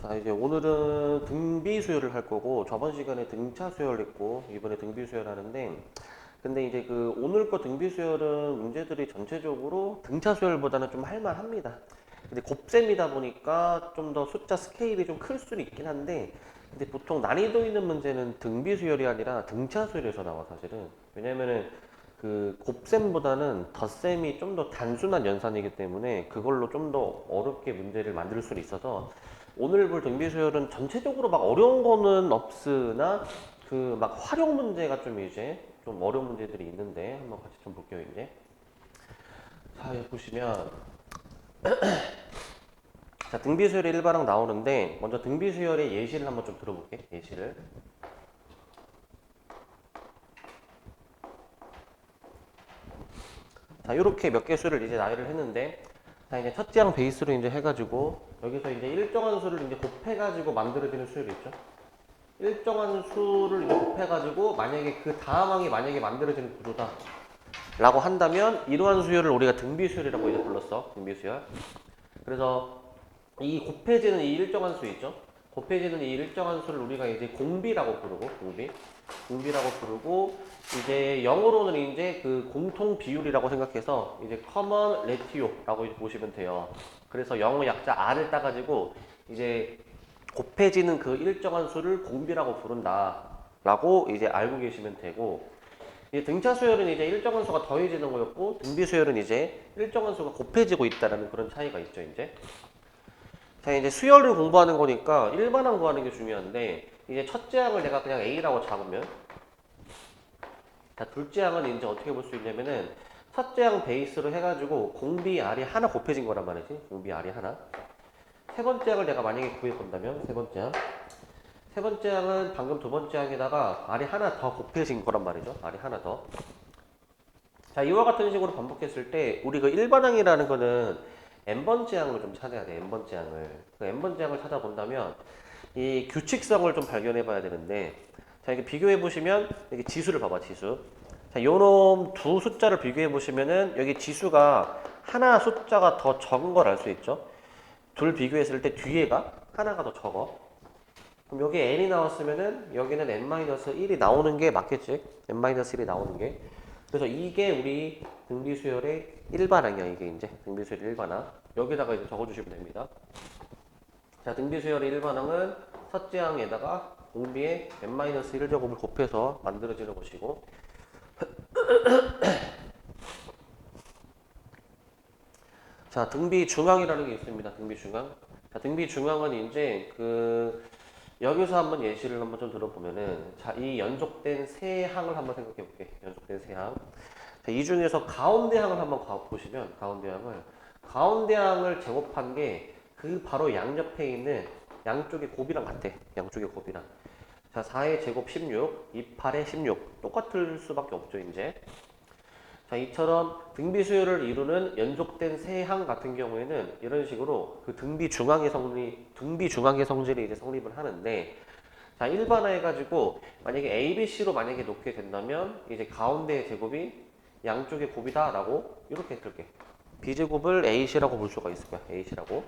자, 이제 오늘은 등비 수열을 할 거고, 저번 시간에 등차 수열 했고, 이번에 등비 수열 하는데, 근데 이제 그 오늘 거 등비 수열은 문제들이 전체적으로 등차 수열보다는 좀 할만합니다. 근데 곱셈이다 보니까 좀 더 숫자 스케일이 좀 클 수는 있긴 한데, 근데 보통 난이도 있는 문제는 등비 수열이 아니라 등차 수열에서 나와, 사실은. 왜냐면은 그 곱셈보다는 덧셈이 좀 더 단순한 연산이기 때문에 그걸로 좀 더 어렵게 문제를 만들 수는 있어서 오늘 볼 등비 수열은 전체적으로 막 어려운 거는 없으나 그 막 활용 문제가 좀 이제 좀 어려운 문제들이 있는데 한번 같이 좀 볼게요 이제. 자 여기 보시면 자 등비 수열이 일반항 나오는데 먼저 등비 수열의 예시를 한번 좀 들어볼게. 예시를. 자 이렇게 몇 개 수를 이제 나열을 했는데 자 이제 첫째 항 베이스로 이제 해가지고 여기서 이제 일정한 수를 이제 곱해가지고 만들어지는 수열이 있죠. 일정한 수를 이제 곱해가지고 만약에 그 다음 항이 만약에 만들어지는 구조다 라고 한다면 이러한 수열을 우리가 등비수열이라고 이제 불렀어. 등비수열. 그래서 이 곱해지는 이 일정한 수 있죠. 곱해지는 이 일정한 수를 우리가 이제 공비라고 부르고 공비라고 부르고 이제 영어로는 이제 그 공통 비율이라고 생각해서 이제 common ratio라고 이제 보시면 돼요. 그래서 영어 약자 R을 따가지고 이제 곱해지는 그 일정한 수를 공비라고 부른다라고 이제 알고 계시면 되고 이제 등차 수열은 이제 일정한 수가 더해지는 거였고 등비 수열은 이제 일정한 수가 곱해지고 있다라는 그런 차이가 있죠 이제. 자 이제 수열을 공부하는 거니까 일반항 구하는 게 중요한데 이제 첫째 항을 내가 그냥 A라고 잡으면 자 둘째 항은 이제 어떻게 볼 수 있냐면은 첫째 항 베이스로 해가지고 공비 R이 하나 곱해진 거란 말이지. 공비 R이 하나. 세 번째 항을 내가 만약에 구해본다면 세 번째 항. 세 번째 항은 방금 두 번째 항에다가 R이 하나 더 곱해진 거란 말이죠. R이 하나 더. 자, 이와 같은 식으로 반복했을 때 우리 그 일반항이라는 거는 n번째 항을 좀 찾아야 돼. n번째 항을. 그 n번째 항을 찾아본다면 이 규칙성을 좀 발견해 봐야 되는데 자, 이렇게 비교해 보시면 여기 지수를 봐봐. 지수. 자, 요놈 두 숫자를 비교해 보시면은 여기 지수가 하나 숫자가 더 적은 걸 알 수 있죠. 둘 비교했을 때 뒤에가 하나가 더 적어. 그럼 여기 n이 나왔으면은 여기는 n-1이 나오는 게 맞겠지? n-1이 나오는 게. 그래서 이게 우리 등비수열의 일반항이야. 이게 이제 등비수열의 일반항. 여기다가 이제 적어주시면 됩니다. 자, 등비수열의 일반항은 첫째 항에다가 공비의 n-1 제곱을 곱해서 만들어지는 것이고 자, 등비 중항이라는 게 있습니다. 등비 중항. 자, 등비 중항은 이제 그 여기서 한번 예시를 한번 좀 들어보면은 자, 이 연속된 세 항을 한번 생각해 볼게. 연속된 세 항. 자, 이 중에서 가운데 항을 한번 보시면 가운데 항을 제곱한 게 그 바로 양옆에 있는 양쪽의 곱이랑 같아. 양쪽의 곱이랑. 자, 4의 제곱 16, 2, 8의 16. 똑같을 수밖에 없죠, 이제. 자, 이처럼 등비 수열을 이루는 연속된 세 항 같은 경우에는 이런 식으로 그 등비 중앙의 성질이 이제 성립을 하는데, 자, 일반화해가지고 만약에 A, B, C로 만약에 놓게 된다면 이제 가운데의 제곱이 양쪽의 곱이다라고 이렇게 쓸게. B제곱을 AC라고 볼 수가 있을 거야. AC라고.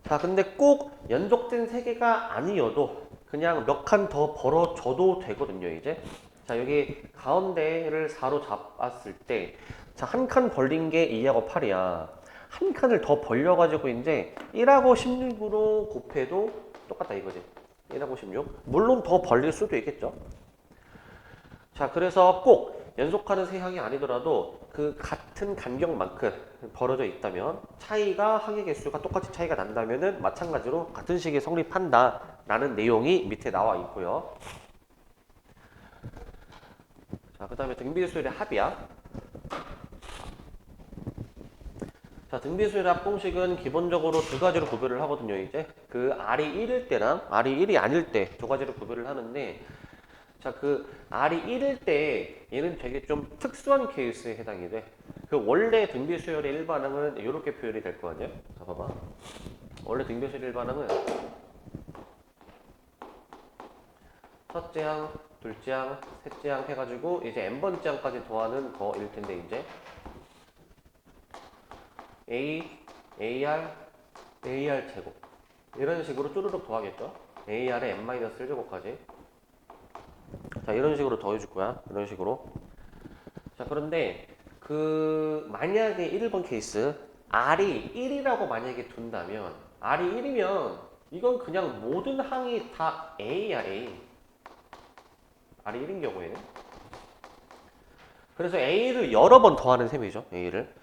자, 근데 꼭 연속된 세 개가 아니어도 그냥 몇 칸 더 벌어져도 되거든요, 이제. 자, 여기 가운데를 4로 잡았을 때, 자, 한 칸 벌린 게 2하고 8이야. 한 칸을 더 벌려가지고 이제 1하고 16으로 곱해도 똑같다 이거지. 1하고 16. 물론 더 벌릴 수도 있겠죠. 자, 그래서 꼭 연속하는 세 항이 아니더라도 그 같은 간격만큼 벌어져 있다면 차이가 항의 개수가 똑같이 차이가 난다면은 마찬가지로 같은 식이 성립한다라는 내용이 밑에 나와 있고요. 자, 그다음에 등비수열의 합이야. 자, 등비수열의 합 공식은 기본적으로 두 가지로 구별을 하거든요. 이제 그 R이 1일 때랑 R이 1이 아닐 때 두 가지로 구별을 하는데 자, 그 R이 1일 때 얘는 되게 좀 특수한 케이스에 해당이 돼. 그 원래 등비수열의 일반항은 이렇게 표현이 될 거 아니야? 자, 봐봐. 원래 등비수열 일반항은 첫째 항, 둘째 항, 셋째 항 해가지고 이제 n번째 항까지 더하는 거일 텐데 이제 A, AR, AR 제곱. 이런 식으로 쭈르륵 더하겠죠. AR에 n-1제곱까지. 자, 이런 식으로 더해줄 거야. 이런 식으로. 자, 그런데 만약에 1번 케이스 R이 1이라고 만약에 둔다면 R이 1이면 이건 그냥 모든 항이 다 A야, A. R이 1인 경우에는. 그래서 A를 여러 번 더하는 셈이죠, A를.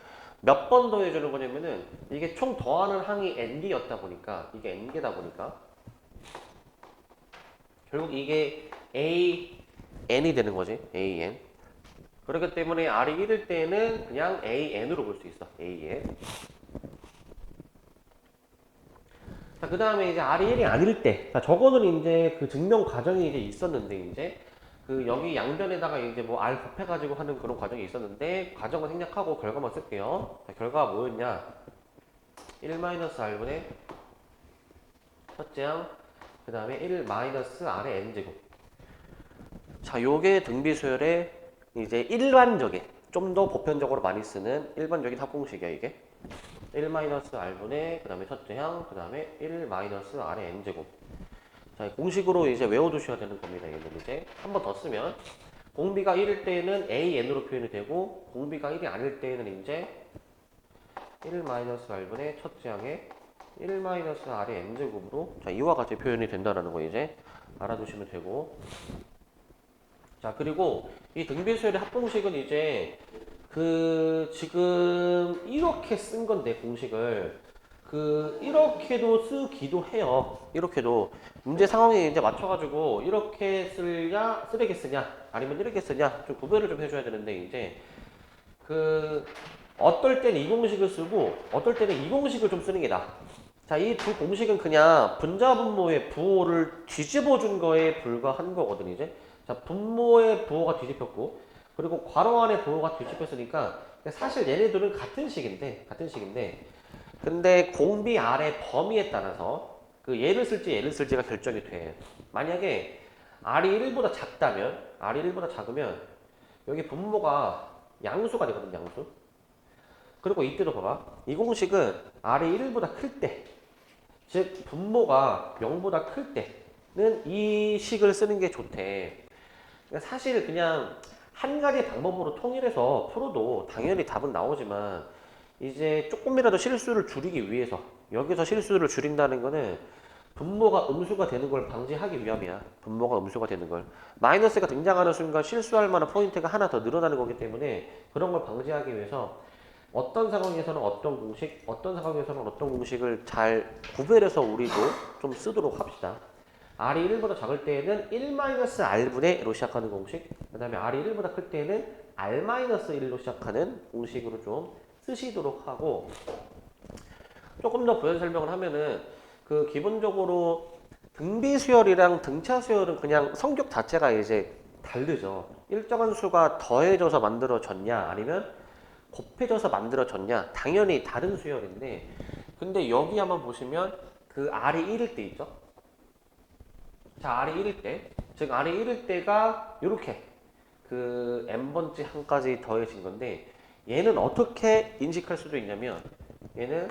몇 번 더해주는 거냐면은 이게 총 더하는 항이 N개였다 보니까 이게 N개다 보니까 결국 이게 AN이 되는 거지, AN. 그렇기 때문에 R이 1일 때는 그냥 AN으로 볼 수 있어. AN. 자, 그 다음에 이제 R이 1이 아닐 때. 자, 저거는 이제 그 증명 과정이 이제 있었는데, 이제 여기 양변에다가 이제 뭐 R 곱해가지고 하는 그런 과정이 있었는데, 과정을 생략하고 결과만 쓸게요. 자, 결과가 뭐였냐? 1-R분의 첫째 항, 그 다음에 1-R의 N제곱. 자, 요게 등비수열의 이제 일반적인, 좀 더 보편적으로 많이 쓰는 일반적인 합공식이야, 이게. 1-R분의 그 다음에 첫째 항, 그 다음에 1-R의 N제곱. 자, 공식으로 이제 외워두셔야 되는 겁니다. 얘는 이제 한 번 더 쓰면 공비가 1일 때는 AN으로 표현이 되고 공비가 1이 아닐 때는 이제 1-R분의 첫째 항에 1-R의 N제곱으로 자, 이와 같이 표현이 된다는 거 이제 알아두시면 되고. 자, 그리고 이 등비수열의 합공식은 이제 지금 이렇게 쓴 건데 공식을 이렇게도 쓰기도 해요. 이렇게도 문제 상황에 이제 맞춰가지고 이렇게 쓰레기 쓰냐 아니면 이렇게 쓰냐 좀 구별을 좀 해줘야 되는데 이제 어떨 때는 이 공식을 쓰고 어떨 때는 이 공식을 좀 쓰는 게 나아. 자, 이 두 공식은 그냥 분자 분모의 부호를 뒤집어 준 거에 불과한 거거든 이제. 자, 분모의 부호가 뒤집혔고 그리고 괄호 안에 부호가 뒤집혔으니까 사실 얘네들은 같은 식인데 근데 공비 R의 범위에 따라서 얘를 쓸지 얘를 쓸지가 결정이 돼. 만약에 R이 1보다 작으면 여기 분모가 양수가 되거든, 양수. 그리고 이때도 봐봐. 이 공식은 R이 1보다 클 때, 즉 분모가 0보다 클 때는 이 식을 쓰는 게 좋대. 그러니까 사실 그냥 한 가지 방법으로 통일해서 풀어도 당연히 답은 나오지만 이제 조금이라도 실수를 줄이기 위해서 여기서 실수를 줄인다는 거는 분모가 음수가 되는 걸 방지하기 위함이야. 분모가 음수가 되는 걸. 마이너스가 등장하는 순간 실수할 만한 포인트가 하나 더 늘어나는 거기 때문에 그런 걸 방지하기 위해서 어떤 상황에서는 어떤 공식, 어떤 상황에서는 어떤 공식을 잘 구별해서 우리도 좀 쓰도록 합시다. R이 1보다 작을 때에는 1-R분의 로 시작하는 공식, 그 다음에 R이 1보다 클 때에는 R-1로 시작하는 공식으로 좀 쓰시도록 하고, 조금 더 부연 설명을 하면은 기본적으로 등비수열이랑 등차수열은 그냥 성격 자체가 이제 다르죠. 일정한 수가 더해져서 만들어졌냐 아니면 곱해져서 만들어졌냐 당연히 다른 수열인데, 근데 여기 한번 보시면 R이 1일 때 있죠. 자, R이 1일 때, 즉 R이 1일 때가 이렇게 n번째 항까지 더해진 건데, 얘는 어떻게 인식할 수도 있냐면 얘는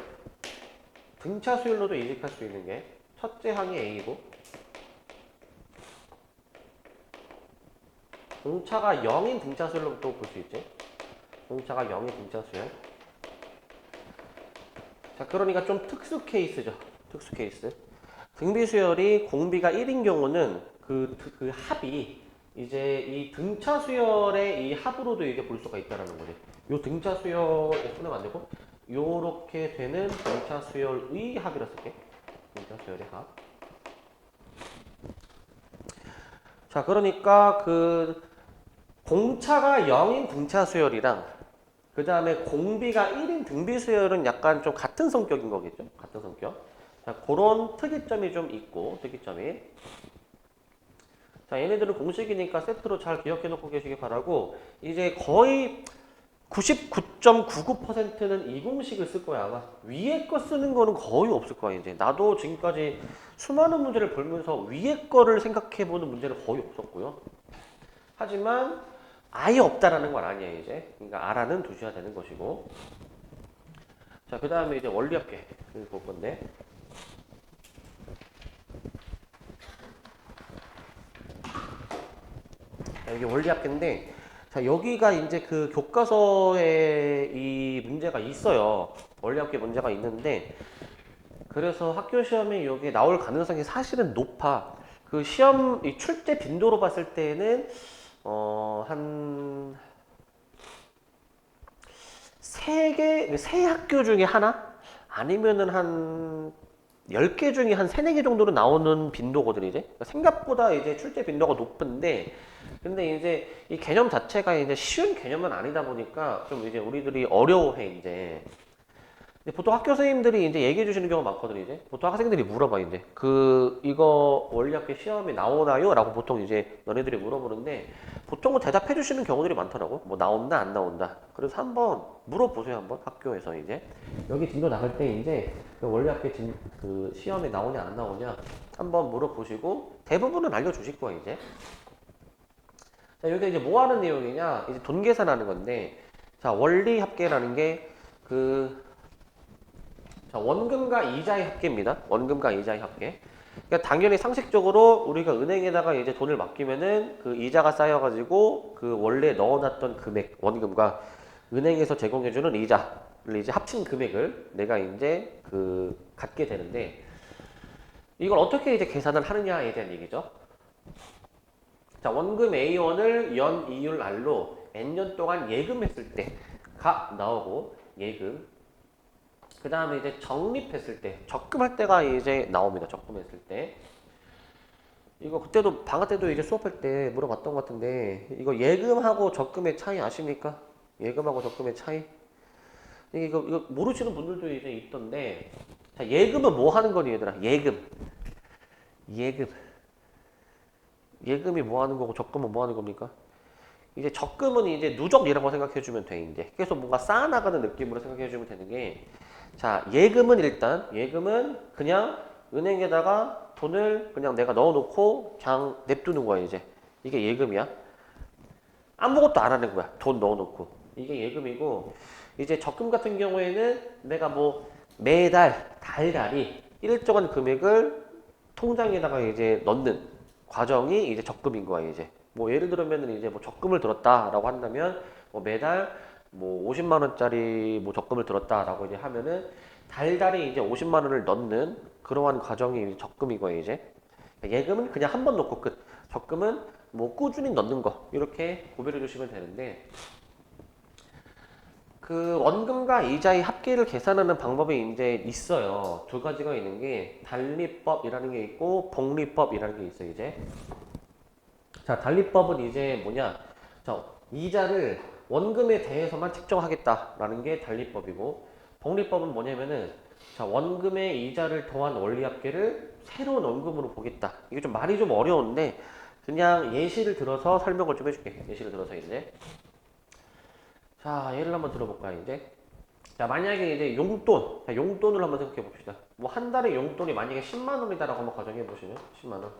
등차 수열로도 인식할 수 있는 게 첫째 항이 A고 공차가 0인 등차 수열로도 볼 수 있지. 공차가 0인 등차 수열. 자, 그러니까 좀 특수 케이스죠. 특수 케이스. 등비수열이 공비가 1인 경우는 그 합이 이제 이 등차 수열의 이 합으로도 이게 볼 수가 있다는 거지. 요 등차 수열에 손을 만들고 요렇게 되는 등차 수열의 합이라 쓸게. 등차 수열의 합. 자, 그러니까 공차가 0인 등차 수열이랑 그 다음에 공비가 1인 등비 수열은 약간 좀 같은 성격인 거겠죠. 같은 성격. 자, 그런 특이점이 좀 있고, 특이점이. 자, 얘네들은 공식이니까 세트로 잘 기억해 놓고 계시기 바라고, 이제 거의 99.99%는 이 공식을 쓸 거야, 아마. 위에 거 쓰는 거는 거의 없을 거야, 이제. 나도 지금까지 수많은 문제를 풀면서 위에 거를 생각해 보는 문제는 거의 없었고요. 하지만, 아예 없다라는 건 아니에요, 이제. 그러니까 알아는 두셔야 되는 것이고. 자, 그 다음에 이제 원리합계 볼 건데. 자, 이게 원리합계인데, 자, 여기가 이제 그 교과서에 이 문제가 있어요. 원리합계 문제가 있는데, 그래서 학교 시험에 여기 나올 가능성이 사실은 높아. 그 시험 이 출제 빈도로 봤을 때는 한 세 학교 중에 하나? 아니면은 한 10개 중에 한 3, 4개 정도로 나오는 빈도거든, 이제. 그러니까 생각보다 이제 출제 빈도가 높은데, 근데 이제 이 개념 자체가 이제 쉬운 개념은 아니다 보니까 좀 이제 우리들이 어려워해, 이제. 근데 보통 학교 선생님들이 이제 얘기해 주시는 경우가 많거든요, 이제. 보통 학생들이 물어봐, 이제. 이거 원리학교 시험에 나오나요? 라고 보통 이제 너네들이 물어보는데, 보통은 대답해 주시는 경우들이 많더라고. 뭐, 나온다, 안 나온다. 그래서 한번 물어보세요, 한번 학교에서 이제. 여기 진도 나갈 때 이제, 그 원리학교 그 시험에 나오냐, 안 나오냐, 한번 물어보시고, 대부분은 알려주실 거야, 이제. 자, 여기 이제 뭐 하는 내용이냐, 이제 돈 계산하는 건데, 자, 원리 합계라는 게, 자, 원금과 이자의 합계입니다. 원금과 이자의 합계. 그러니까 당연히 상식적으로 우리가 은행에다가 이제 돈을 맡기면은 그 이자가 쌓여가지고 그 원래 넣어놨던 금액, 원금과 은행에서 제공해주는 이자를 이제 합친 금액을 내가 이제 갖게 되는데 이걸 어떻게 이제 계산을 하느냐에 대한 얘기죠. 자, 원금 A1을 연 이율 R로 N년 동안 예금했을 때가 나오고 예금. 그 다음에 이제 적립했을 때, 적금할 때가 이제 나옵니다. 적금했을 때. 이거 그때도 방학 때도 이제 수업할 때 물어봤던 것 같은데 이거 예금하고 적금의 차이 아십니까? 예금하고 적금의 차이? 이거 모르시는 분들도 이제 있던데 자, 예금은 뭐 하는 거니 얘들아? 예금. 예금이 뭐 하는 거고 적금은 뭐 하는 겁니까? 이제 적금은 이제 누적이라고 생각해 주면 돼, 이제. 계속 뭔가 쌓아나가는 느낌으로 생각해 주면 되는 게 자, 예금은 그냥 은행에다가 돈을 그냥 내가 넣어놓고 그냥 냅두는 거야, 이제. 이게 예금이야. 아무것도 안 하는 거야. 돈 넣어놓고. 이게 예금이고, 이제 적금 같은 경우에는 내가 뭐 매달, 달달이 일정한 금액을 통장에다가 이제 넣는 과정이 이제 적금인 거야, 이제. 뭐 예를 들면은 이제 뭐 적금을 들었다라고 한다면 뭐 매달 뭐 50만 원짜리 뭐 적금을 들었다라고 이제 하면은 달달이 이제 50만 원을 넣는 그러한 과정이 적금이고요, 이제. 예금은 그냥 한 번 넣고 끝. 적금은 뭐 꾸준히 넣는 거 이렇게 구별해 주시면 되는데 그 원금과 이자의 합계를 계산하는 방법이 이제 있어요. 두 가지가 있는 게 달리법이라는 게 있고 복리법이라는 게 있어요, 이제. 자, 달리법은 이제 뭐냐? 자, 이자를 원금에 대해서만 책정하겠다라는 게 달리법이고 복리법은 뭐냐면은 자, 원금의 이자를 더한 원리합계를 새로운 원금으로 보겠다. 이게 좀 말이 좀 어려운데 그냥 예시를 들어서 설명을 좀 해줄게. 예시를 들어서 이제 자, 예를 한번 들어볼까요, 이제? 자, 만약에 이제 용돈, 자, 용돈을 한번 생각해 봅시다. 뭐 한 달에 용돈이 만약에 10만 원이다라고 한번 가정해 보시면 10만 원.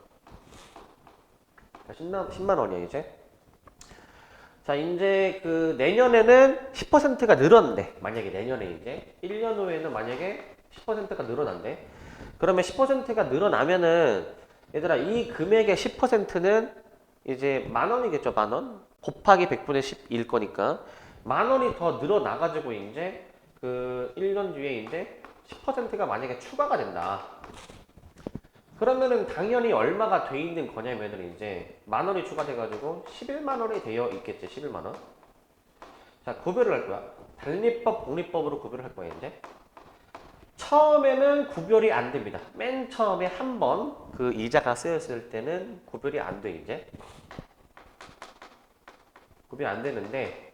자, 10만 원이야, 이제. 자, 이제 그 내년에는 10%가 늘었는데, 만약에 내년에 이제 1년 후에는 만약에 10%가 늘어난대. 그러면 10%가 늘어나면은 얘들아 이 금액의 10%는 이제 만 원이겠죠, 만 원? 곱하기 100분의 10일 거니까 만 원이 더 늘어나가지고 이제 그 1년 뒤에 이제 10%가 만약에 추가가 된다. 그러면은 당연히 얼마가 돼 있는 거냐면은 이제 만 원이 추가돼가지고 11만 원이 되어 있겠지, 11만 원. 자, 구별을 할 거야. 달리법, 복리법으로 구별을 할 거야, 이제. 처음에는 구별이 안 됩니다. 맨 처음에 한 번 그 이자가 쓰였을 때는 구별이 안 돼, 이제. 구별이 안 되는데,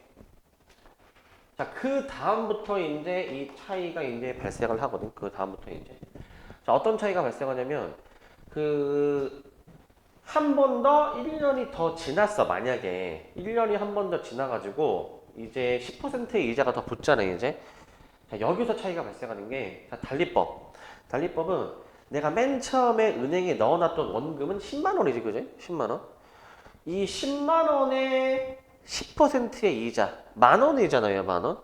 자, 그 다음부터 이제 이 차이가 이제 발생을 하거든. 그 다음부터 이제. 자, 어떤 차이가 발생하냐면, 한 번 더 1년이 더 지났어, 만약에. 1년이 한 번 더 지나가지고, 이제 10%의 이자가 더 붙잖아요, 이제. 자, 여기서 차이가 발생하는 게, 자, 달리법. 달리법은 내가 맨 처음에 은행에 넣어놨던 원금은 10만 원이지, 그지? 10만 원. 이 10만 원의 10%의 이자, 만 원이잖아요, 만 원.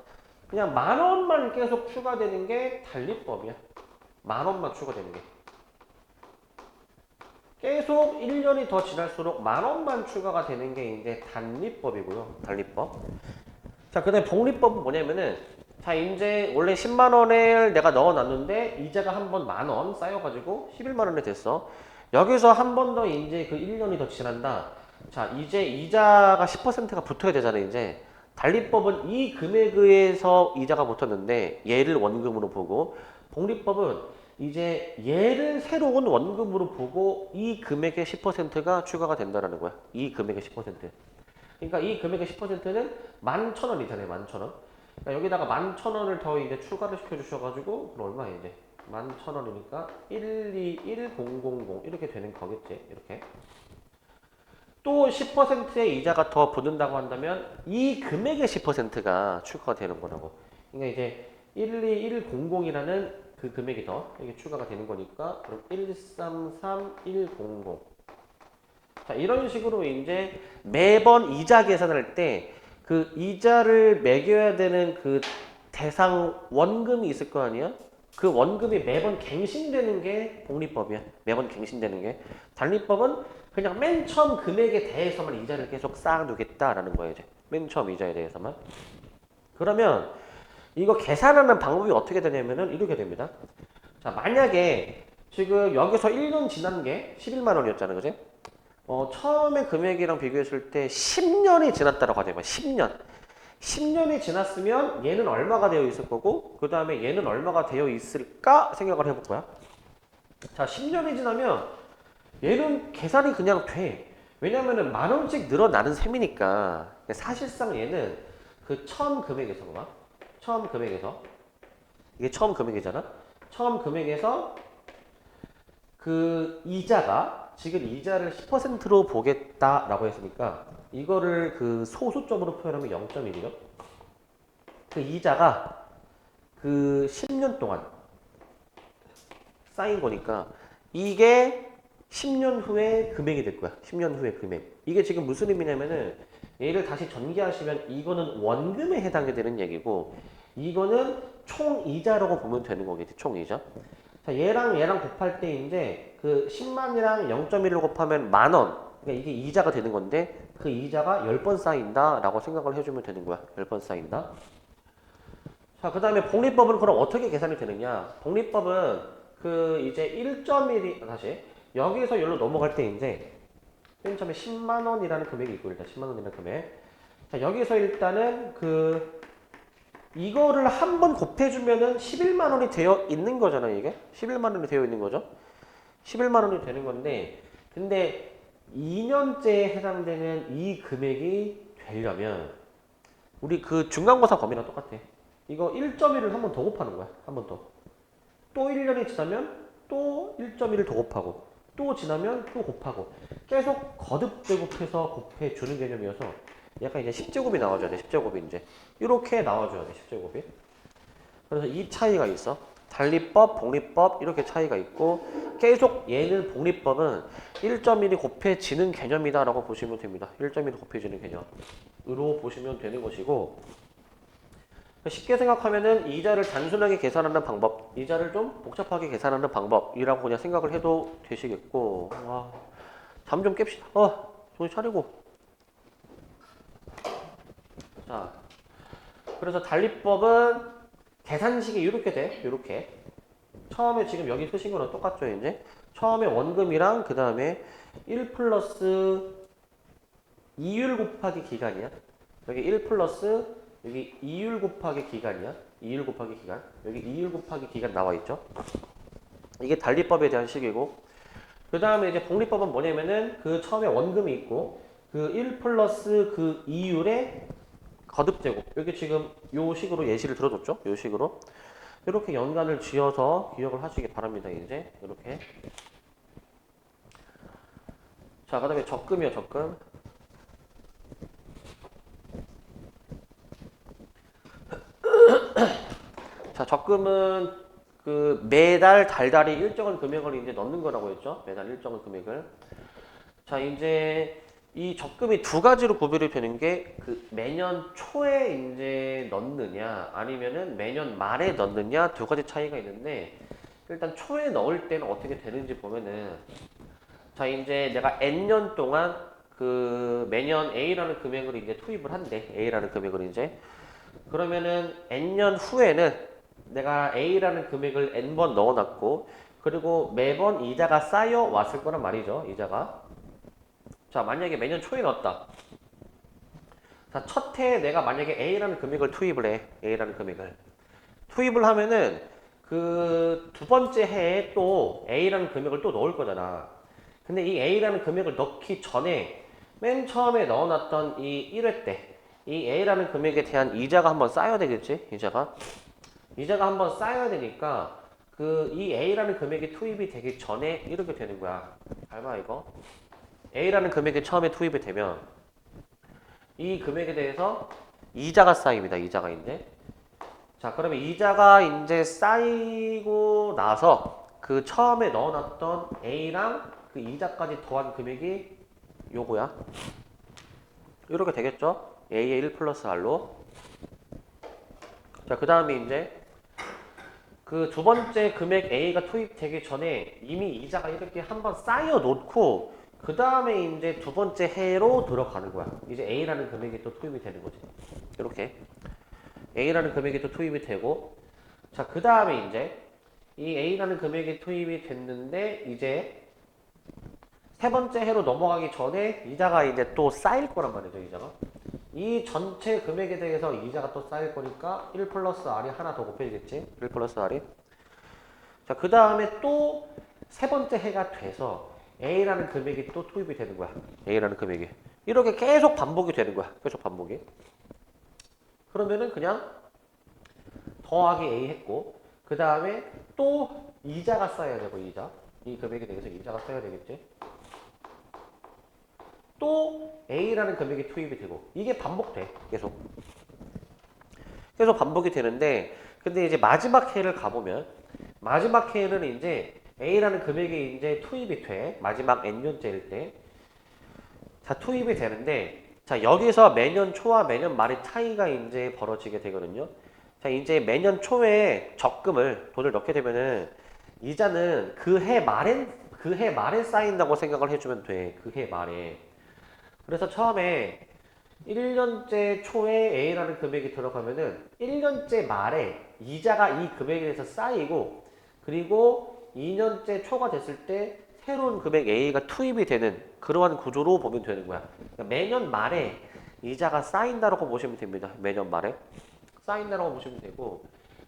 그냥 10,000원만 계속 추가되는 게 달리법이야. 10,000원만 추가되는 게. 계속 1년이 더 지날수록 10,000원만 추가가 되는 게 이제 단리법이고요. 단리법. 자, 그 다음에 복리법은 뭐냐면은, 자, 이제 원래 10만 원을 내가 넣어놨는데, 이자가 한 번 10,000원 쌓여가지고 11만 원이 됐어. 여기서 한 번 더 이제 그 1년이 더 지난다. 자, 이제 이자가 10%가 붙어야 되잖아, 이제. 달리법은 이 금액에서 이자가 붙었는데, 얘를 원금으로 보고, 복리법은 이제 얘를 새로운 원금으로 보고, 이 금액의 10%가 추가가 된다는 거야. 이 금액의 10%. 그러니까 이 금액의 10%는 11,000원이잖아요. 11,000원. 그러니까 여기다가 11,000원을 더 이제 추가를 시켜주셔가지고 그럼 얼마야 이제? 11,000원이니까 121000 이렇게 되는 거겠지. 이렇게. 또 10%의 이자가 더 붙는다고 한다면 이 금액의 10%가 추가가 되는 거라고. 그러니까 이제 12100이라는 그 금액이 더 이게 추가가 되는 거니까 그럼 133100. 자, 이런 식으로 이제 매번 이자 계산할 때 그 이자를 매겨야 되는 그 대상 원금이 있을 거 아니야? 그 원금이 매번 갱신되는 게 복리법이야. 매번 갱신되는 게. 단리법은 그냥 맨 처음 금액에 대해서만 이자를 계속 쌓아두겠다라는 거예요. 이제. 맨 처음 이자에 대해서만. 그러면 이거 계산하는 방법이 어떻게 되냐면은 이렇게 됩니다. 자, 만약에 지금 여기서 1년 지난 게 11만 원이었잖아요. 그지? 처음에 금액이랑 비교했을 때 10년이 지났다라고 하죠. 10년. 10년이 지났으면 얘는 얼마가 되어 있을 거고 그 다음에 얘는 얼마가 되어 있을까 생각을 해볼 거야. 자, 10년이 지나면 얘는 계산이 그냥 돼. 왜냐면은 10,000원씩 늘어나는 셈이니까 사실상 얘는 그 처음 금액에서 봐. 처음 금액에서 이게 처음 금액이잖아. 처음 금액에서 그 이자가 지금 이자를 10%로 보겠다라고 했으니까 이거를 그 소수점으로 표현하면 0.1이요. 그 이자가 그 10년 동안 쌓인 거니까 이게 10년 후에 금액이 될 거야. 10년 후에 금액. 이게 지금 무슨 의미냐면은 얘를 다시 전개하시면 이거는 원금에 해당이 되는 얘기고 이거는 총 이자라고 보면 되는 거겠지. 총 이자. 자, 얘랑 곱할 때 이제 그 10만이랑 0.1을 곱하면 10,000원. 그러니까 이게 이자가 되는 건데 그 이자가 10번 쌓인다라고 생각을 해주면 되는 거야. 10번 쌓인다. 자, 그 다음에 복리법은 그럼 어떻게 계산이 되느냐? 복리법은 그 이제 1.1이 다시 여기서 여기로 넘어갈 때 이제 맨 처음에 10만 원이라는 금액이 있고 일단 10만 원이라는 금액. 자, 여기서 일단은 그 이거를 한 번 곱해주면은 11만 원이 되어 있는 거잖아요, 이게. 11만 원이 되어 있는 거죠. 11만 원이 되는 건데, 근데 2년째에 해당되는 이 금액이 되려면, 우리 그 중간고사 범위랑 똑같아. 이거 1.1을 한 번 더 곱하는 거야, 한 번 더. 또 1년이 지나면 또 1.1을 더 곱하고, 또 지나면 또 곱하고, 계속 거듭제곱해서 곱해주는 개념이어서, 약간 이제 10제곱이 나와줘야 돼. 10제곱이 이제 이렇게 나와줘야 돼. 10제곱이. 그래서 이 차이가 있어. 달리법, 복리법 이렇게 차이가 있고 계속 얘는 복리법은 1.1이 곱해지는 개념이다라고 보시면 됩니다. 1.1이 곱해지는 개념으로 보시면 되는 것이고 쉽게 생각하면은 이자를 단순하게 계산하는 방법, 이자를 좀 복잡하게 계산하는 방법이라고 그냥 생각을 해도 되시겠고 잠 좀 깹시다. 정신 차리고. 자, 그래서 달리법은 계산식이 이렇게 돼. 이렇게. 처음에 지금 여기 쓰신 거랑 똑같죠, 이제. 처음에 원금이랑 그 다음에 1 플러스 이율 곱하기 기간이야. 여기 1 플러스 여기 이율 곱하기 기간이야. 이율 곱하기 기간. 여기 이율 곱하기 기간 나와 있죠. 이게 달리법에 대한 식이고. 그 다음에 이제 복리법은 뭐냐면은 그 처음에 원금이 있고 그 1 플러스 그 이율에 거듭제곱. 여기 지금 요 식으로 예시를 들어줬죠? 요 식으로. 이렇게 연관을 지어서 기억을 하시기 바랍니다. 이제 이렇게. 자, 그 다음에 적금이요, 적금. 자, 적금은 그 매달 달달이 일정한 금액을 이제 넣는 거라고 했죠? 매달 일정한 금액을. 자, 이제 이 적금이 두 가지로 구별이 되는 게 그 매년 초에 이제 넣느냐 아니면은 매년 말에 넣느냐 두 가지 차이가 있는데 일단 초에 넣을 때는 어떻게 되는지 보면은 자 이제 내가 N년 동안 그 매년 A라는 금액을 이제 투입을 한대. A라는 금액을 이제 그러면은 N년 후에는 내가 A라는 금액을 N번 넣어놨고 그리고 매번 이자가 쌓여 왔을 거란 말이죠. 이자가. 자 만약에 매년 초에 넣었다. 자 첫 해에 내가 만약에 A라는 금액을 투입을 해. A라는 금액을. 투입을 하면은 그 두 번째 해에 또 A라는 금액을 또 넣을 거잖아. 근데 이 A라는 금액을 넣기 전에 맨 처음에 넣어놨던 이 1회 때 이 A라는 금액에 대한 이자가 한번 쌓여야 되겠지? 이자가 한번 쌓여야 되니까 그 이 A라는 금액이 투입이 되기 전에 이렇게 되는 거야. 잘 봐 이거. A라는 금액이 처음에 투입이 되면 이 금액에 대해서 이자가 쌓입니다. 이자가 이제. 자, 그러면 이자가 이제 쌓이고 나서 그 처음에 넣어놨던 A랑 그 이자까지 더한 금액이 요거야. 이렇게 되겠죠? A의 1 플러스 R로. 자, 그 다음에 이제 그 두 번째 금액 A가 투입되기 전에 이미 이자가 이렇게 한번 쌓여 놓고 그 다음에 이제 두 번째 해로 들어가는 거야. 이제 A라는 금액이 또 투입이 되는 거지. 이렇게. A라는 금액이 또 투입이 되고 자, 그 다음에 이제 이 A라는 금액이 투입이 됐는데 이제 세 번째 해로 넘어가기 전에 이자가 이제 또 쌓일 거란 말이죠. 이자가. 이 전체 금액에 대해서 이자가 또 쌓일 거니까 1 플러스 R이 하나 더 곱해지겠지. 1 플러스 R이. 자, 그 다음에 또 세 번째 해가 돼서 A라는 금액이 또 투입이 되는 거야. A라는 금액이. 이렇게 계속 반복이 되는 거야. 계속 반복이. 그러면은 그냥 더하기 A 했고 그 다음에 또 이자가 쌓여야 되고 이자. 이 금액에 대해서 이자가 쌓여야 되겠지. 또 A라는 금액이 투입이 되고 이게 반복돼. 계속 반복이 되는데 근데 이제 마지막 해를 가보면 마지막 해는 이제 A라는 금액이 이제 투입이 돼. 마지막 N년째일 때. 자, 투입이 되는데 자, 여기서 매년 초와 매년 말의 차이가 이제 벌어지게 되거든요. 자, 이제 매년 초에 적금을 돈을 넣게 되면은 이자는 그 해 말에 쌓인다고 생각을 해주면 돼. 그 해 말에. 그래서 처음에 1년째 초에 A라는 금액이 들어가면은 1년째 말에 이자가 이 금액에 대해서 쌓이고 그리고 2년째 초가 됐을 때 새로운 금액 A가 투입이 되는 그러한 구조로 보면 되는 거야. 그러니까 매년 말에 이자가 쌓인다라고 보시면 됩니다. 매년 말에 쌓인다라고 보시면 되고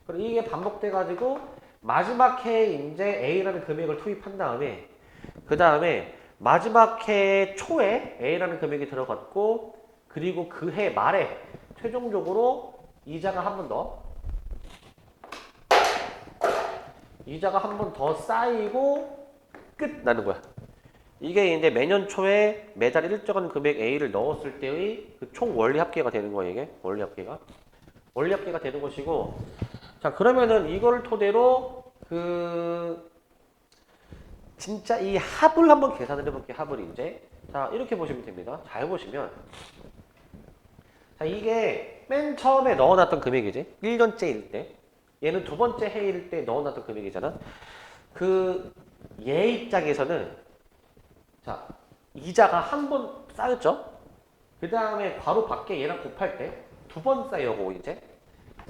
그리고 이게 반복돼가지고 마지막 해에 이제 A라는 금액을 투입한 다음에 그 다음에 마지막 해 초에 A라는 금액이 들어갔고 그리고 그 해 말에 최종적으로 이자가 한 번 더 쌓이고 끝 나는 거야. 이게 이제 매년 초에 매달 일정한 금액 A를 넣었을 때의 그 총 원리 합계가 되는 거예요. 이게 원리 합계가 되는 것이고 자 그러면은 이거를 토대로 그 진짜 이 합을 한번 계산을 해볼게요. 합을 이제 자 이렇게 보시면 됩니다. 잘 보시면 자 이게 맨 처음에 넣어놨던 금액이지 1년째일 때 얘는 두 번째 해일 때 넣어놨던 금액이잖아. 그 얘 입장에서는 자 이자가 한 번 쌓였죠. 그 다음에 바로 밖에 얘랑 곱할 때 두 번 쌓이고 이제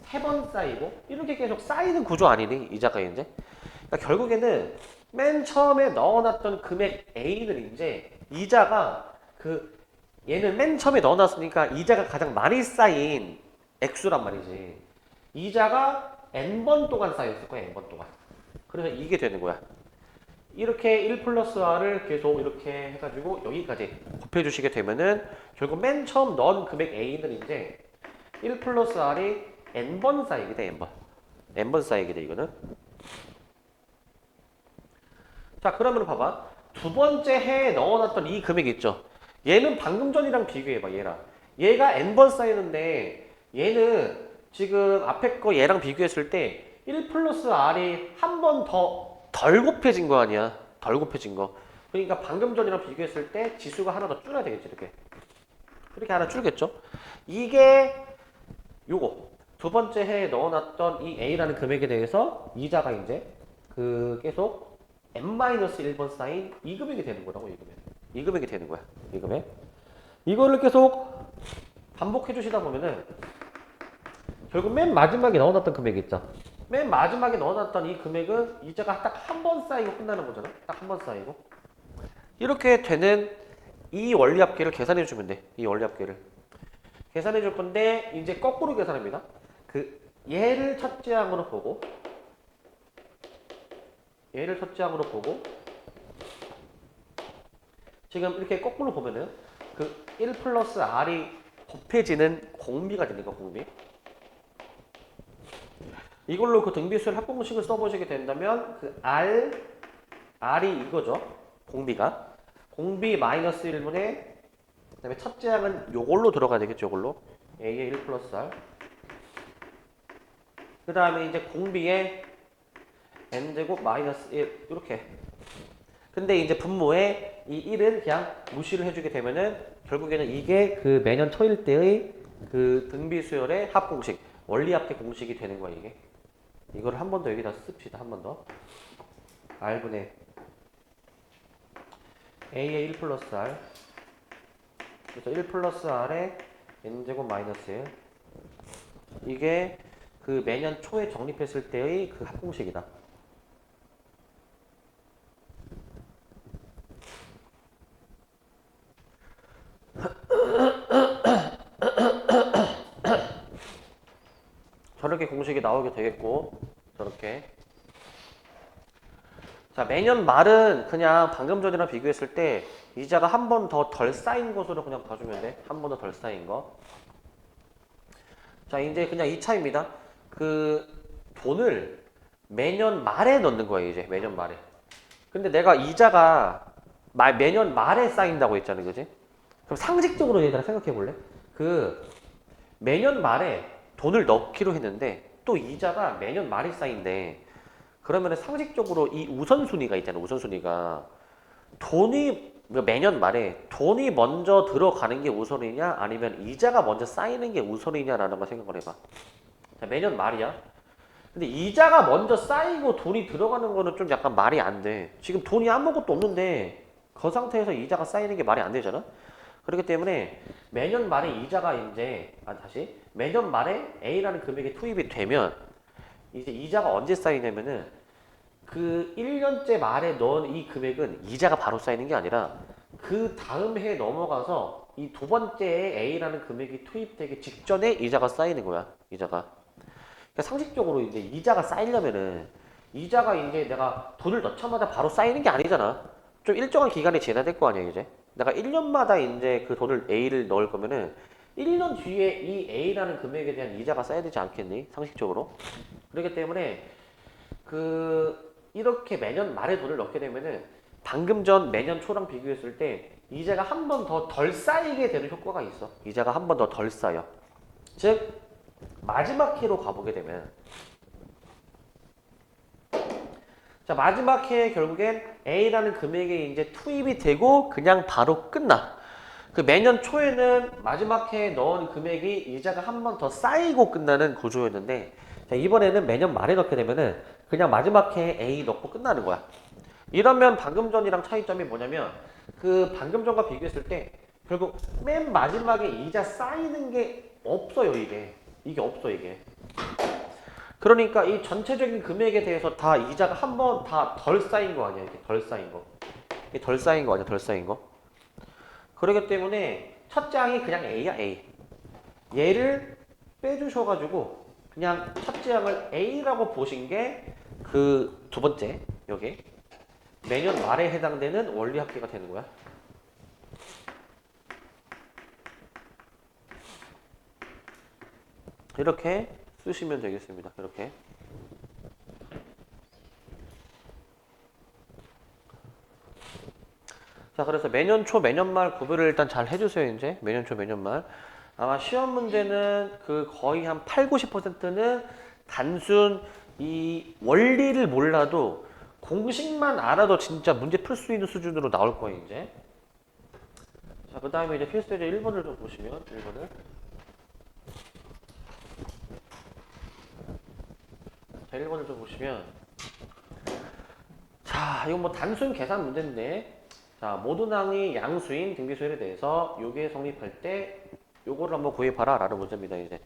세 번 쌓이고 이렇게 계속 쌓이는 구조 아니니 이자가 이제 그러니까 결국에는 맨 처음에 넣어놨던 금액 A는 이제 이자가 그 얘는 맨 처음에 넣어놨으니까 이자가 가장 많이 쌓인 액수란 말이지. 이자가 N번 동안 쌓였을 거야. N번 동안. 그래서 이게 되는 거야. 이렇게 1 플러스 R을 계속 이렇게 해가지고 여기까지 곱해주시게 되면은 결국 맨 처음 넣은 금액 A는 이제 1 플러스 R이 N번 쌓이게 돼. N번 쌓이게 돼 이거는. 자 그러면 봐봐. 두 번째 해에 넣어놨던 이 금액 있죠. 얘는 방금 전이랑 비교해봐. 얘가 N번 쌓이는데 얘는 지금 앞에 거 얘랑 비교했을 때 1 플러스 R이 한 번 더 덜 곱해진 거 아니야. 덜 곱해진 거. 그러니까 방금 전이랑 비교했을 때 지수가 하나 더 줄어야 되겠지, 이렇게 하나 줄겠죠. 이게 요거 두 번째 해에 넣어놨던 이 A라는 금액에 대해서 이자가 이제 그 계속 n-1번 쌓인 이 금액이 되는 거라고. 이 금액이 되는 거야. 이 금액. 이거를 계속 반복해 주시다 보면은 결국 맨 마지막에 넣어놨던 금액이 있죠. 맨 마지막에 넣어놨던 이 금액은 이자가 딱 한 번 쌓이고 끝나는 거잖아. 딱 한 번 쌓이고. 이렇게 되는 이 원리합계를 계산해 주면 돼. 이 원리합계를 계산해 줄 건데 이제 거꾸로 계산합니다. 그 얘를 첫째 항으로 보고 지금 이렇게 거꾸로 보면은 그 1 플러스 R이 곱해지는 공비가 되는 거, 공비. 이걸로 그 등비수열 합공식을 써보시게 된다면 그 R이 이거죠. 공비가. 공비 마이너스 1분의 그 다음에 첫째 항은 요걸로 들어가야 되겠죠. 요걸로. A의 1 플러스 R. 그 다음에 이제 공비에 n제곱 마이너스 1 이렇게. 근데 이제 분모에 이 1은 그냥 무시를 해주게 되면은 결국에는 이게 그 매년 초일 때의 그 등비수열의 합공식, 원리합계 공식이 되는 거야, 이게. 이걸 한 번 더 여기다 씁시다. 한 번 더. R분의 A의 1 플러스 R. 그래서 1 플러스 R에 n제곱 마이너스 1. 이게 그 매년 초에 적립했을 때의 그 합공식이다. 저렇게 공식이 나오게 되겠고, 저렇게. 자, 매년 말은 그냥 방금 전이랑 비교했을 때 이자가 한 번 더 덜 쌓인 것으로 그냥 봐주면 돼. 한 번 더 덜 쌓인 거. 자, 이제 그냥 이 차입니다. 그 돈을 매년 말에 넣는 거예요, 이제. 매년 말에. 근데 내가 이자가 매년 말에 쌓인다고 했잖아요, 그지? 그럼 상식적으로 얘들아 생각해 볼래? 그 매년 말에 돈을 넣기로 했는데 또 이자가 매년 말에 쌓인대. 그러면 상식적으로 이 우선순위가 있잖아. 우선순위가 돈이 매년 말에 돈이 먼저 들어가는 게 우선이냐 아니면 이자가 먼저 쌓이는 게 우선이냐라는 걸 생각을 해봐. 자, 매년 말이야. 근데 이자가 먼저 쌓이고 돈이 들어가는 거는 좀 약간 말이 안 돼. 지금 돈이 아무것도 없는데 그 상태에서 이자가 쌓이는 게 말이 안 되잖아. 그렇기 때문에 매년 말에 이자가 이제 매년 말에 A라는 금액이 투입이 되면 이제 이자가 언제 쌓이냐면은 그 1년째 말에 넣은 이 금액은 이자가 바로 쌓이는 게 아니라 그 다음 해에 넘어가서 이 두 번째에 A라는 금액이 투입되기 직전에 이자가 쌓이는 거야. 이자가. 그러니까 상식적으로 이제 이자가 쌓이려면은 이자가 이제 내가 돈을 넣자마자 바로 쌓이는 게 아니잖아. 좀 일정한 기간이 지나야 될 거 아니야, 이제. 내가 1년마다 이제 그 돈을 A를 넣을 거면은 1년 뒤에 이 A라는 금액에 대한 이자가 쌓여야 되지 않겠니? 상식적으로. 그렇기 때문에 이렇게 매년 말에 돈을 넣게 되면은 방금 전 매년 초랑 비교했을 때 이자가 한 번 더 덜 쌓이게 되는 효과가 있어. 이자가 한 번 더 덜 쌓여. 즉 마지막 해로 가보게 되면 자, 마지막 해에 결국엔 A라는 금액이 이제 투입이 되고 그냥 바로 끝나. 그 매년 초에는 마지막 해에 넣은 금액이 이자가 한 번 더 쌓이고 끝나는 구조였는데 자, 이번에는 매년 말에 넣게 되면은 그냥 마지막 해에 A 넣고 끝나는 거야. 이러면 방금 전이랑 차이점이 뭐냐면 그 방금 전과 비교했을 때 결국 맨 마지막에 이자 쌓이는 게 없어요, 이게. 이게 없어, 이게. 그러니까 이 전체적인 금액에 대해서 다 이자가 한 번 다 덜 쌓인 거 아니야, 이게 덜 쌓인 거. 이게 덜 쌓인 거 아니야, 덜 쌓인 거. 그렇기 때문에 첫째 항이 그냥 A야, A. 얘를 빼주셔가지고 그냥 첫째 항을 A라고 보신 게 그 두 번째, 여기. 매년 말에 해당되는 원리합계가 되는 거야. 이렇게 쓰시면 되겠습니다. 이렇게. 자, 그래서 매년 초, 매년 말 구별을 일단 잘 해주세요, 이제. 매년 초, 매년 말. 아마 시험 문제는 그 거의 한 8, 90%는 단순 이 원리를 몰라도 공식만 알아도 진짜 문제 풀 수 있는 수준으로 나올 거예요, 이제. 자, 그 다음에 이제 필수 예제 1번을 좀 보시면, 1번을. 자, 1번을 좀 보시면. 자, 이건 뭐 단순 계산 문제인데, 자, 모든 항이 양수인 등비수열에 대해서 요게 성립할 때, 요거를 한번 구입하라 라는 문제입니다, 이제.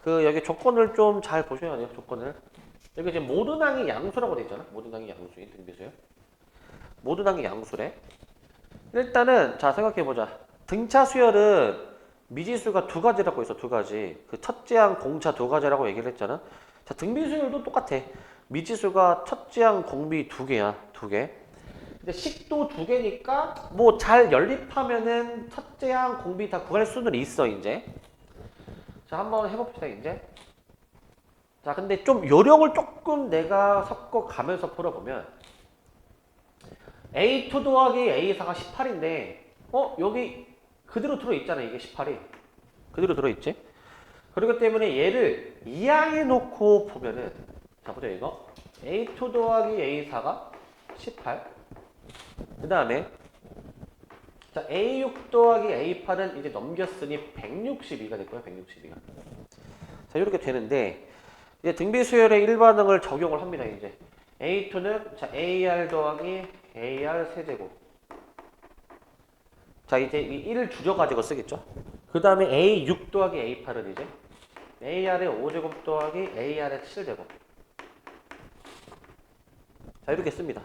여기 조건을 좀 잘 보셔야 돼요, 조건을. 여기 지금 모든 항이 양수라고 돼 있잖아. 모든 항이 양수인 등비수열. 모든 항이 양수래. 일단은 자 생각해보자. 등차 수열은 미지수가 두 가지라고 있어. 두 가지. 그 첫째 항 공차 두 가지라고 얘기를 했잖아. 자 등비수열도 똑같아. 미지수가 첫째 항 공비 두 개야. 두 개. 근데 식도 두 개니까 뭐 잘 연립하면은 첫째 항 공비 다 구할 수는 있어 이제. 자 한번 해봅시다 이제. 자 근데 좀 요령을 조금 내가 섞어 가면서 풀어보면 A2 더하기 A4가 18인데 여기 그대로 들어있잖아 이게 18이 그대로 들어있지. 그렇기 때문에 얘를 이항해 놓고 보면은 자 보자 이거 A2 더하기 A4가 18 그 다음에 자 A6 더하기 A8은 이제 넘겼으니 162가 될 거야 162가. 자 이렇게 되는데 이제 등비수열의 일반항을 적용을 합니다 이제. A2는 자 AR 더하기 AR 세제곱. 자 이제 이 1을 줄여가지고 쓰겠죠. 그 다음에 A6 더하기 A8은 이제 AR의 5제곱 더하기 AR의 7제곱. 자 이렇게 씁니다.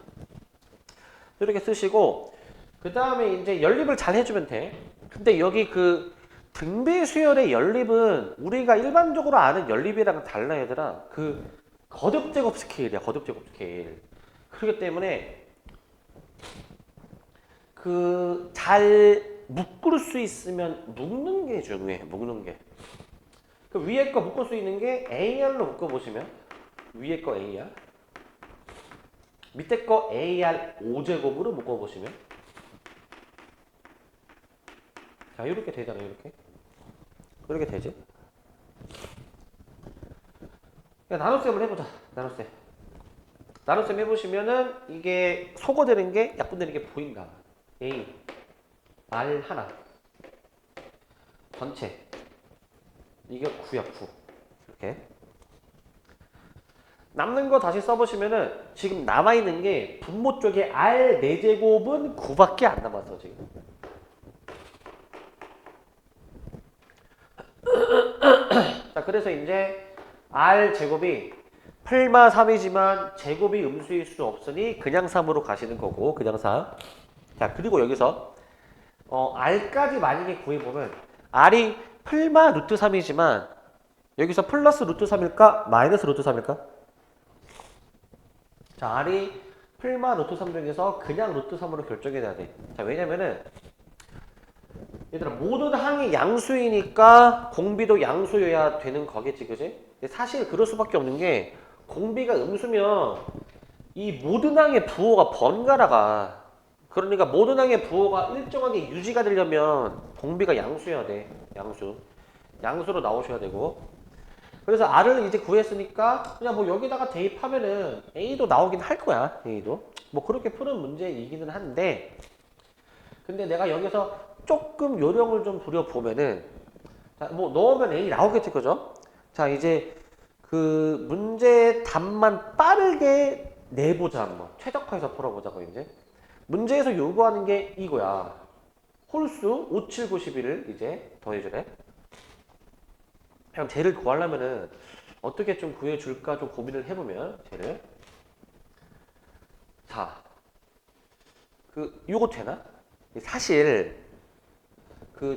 이렇게 쓰시고 그 다음에 이제 연립을 잘 해주면 돼. 근데 여기 그 등비수열의 연립은 우리가 일반적으로 아는 연립이랑은 달라 얘들아. 그 거듭제곱 스케일이야 거듭제곱 스케일. 그렇기 때문에 잘 묶을 수 있으면 묶는 게 중요해. 묶는 게. 그 위에 거 묶을 수 있는 게 AR로 묶어보시면 위에 거 AR 밑에 거 AR 5제곱으로 묶어보시면 자 이렇게 되잖아요. 이렇게 되지. 나눗셈을 해보자. 나눗셈 해보시면은 이게 소거되는 게 약분되는 게 보인다. A R 하나 전체 이게 9야 9 이렇게 남는 거 다시 써보시면은 지금 남아있는 게 분모 쪽에 R 4제곱은 9밖에 안 남았어 지금. 자 그래서 이제 R 제곱이 풀마 3이지만 제곱이 음수일 수 없으니 그냥 3으로 가시는 거고 그냥 3. 자 그리고 여기서 R까지 만약에 구해보면 R이 풀마 루트 3이지만 여기서 플러스 루트 3일까? 마이너스 루트 3일까? 자 R이 풀마 루트 3 중에서 그냥 루트 3으로 결정이 돼야 돼. 자 왜냐면은 얘들아 모든 항이 양수이니까 공비도 양수여야 되는 거겠지 그지? 근데 사실 그럴 수밖에 없는 게 공비가 음수면 이 모든 항의 부호가 번갈아가. 그러니까 모든 항의 부호가 일정하게 유지가 되려면 공비가 양수여야 돼. 양수로 나오셔야 되고. 그래서 R을 이제 구했으니까 그냥 뭐 여기다가 대입하면은 A도 나오긴 할 거야. A도. 뭐 그렇게 푸는 문제이기는 한데 근데 내가 여기서 조금 요령을 좀 부려보면은 자, 뭐 넣으면 A 나오겠지 그죠? 자 이제 그 문제 답만 빠르게 내보자 한번. 최적화해서 풀어보자고 이제. 문제에서 요구하는 게 이거야. 홀수 5, 7, 9, 11을 이제 더해주래. 그냥 쟤를 구하려면은 어떻게 좀 구해줄까 좀 고민을 해보면 쟤를. 자, 요거 되나? 사실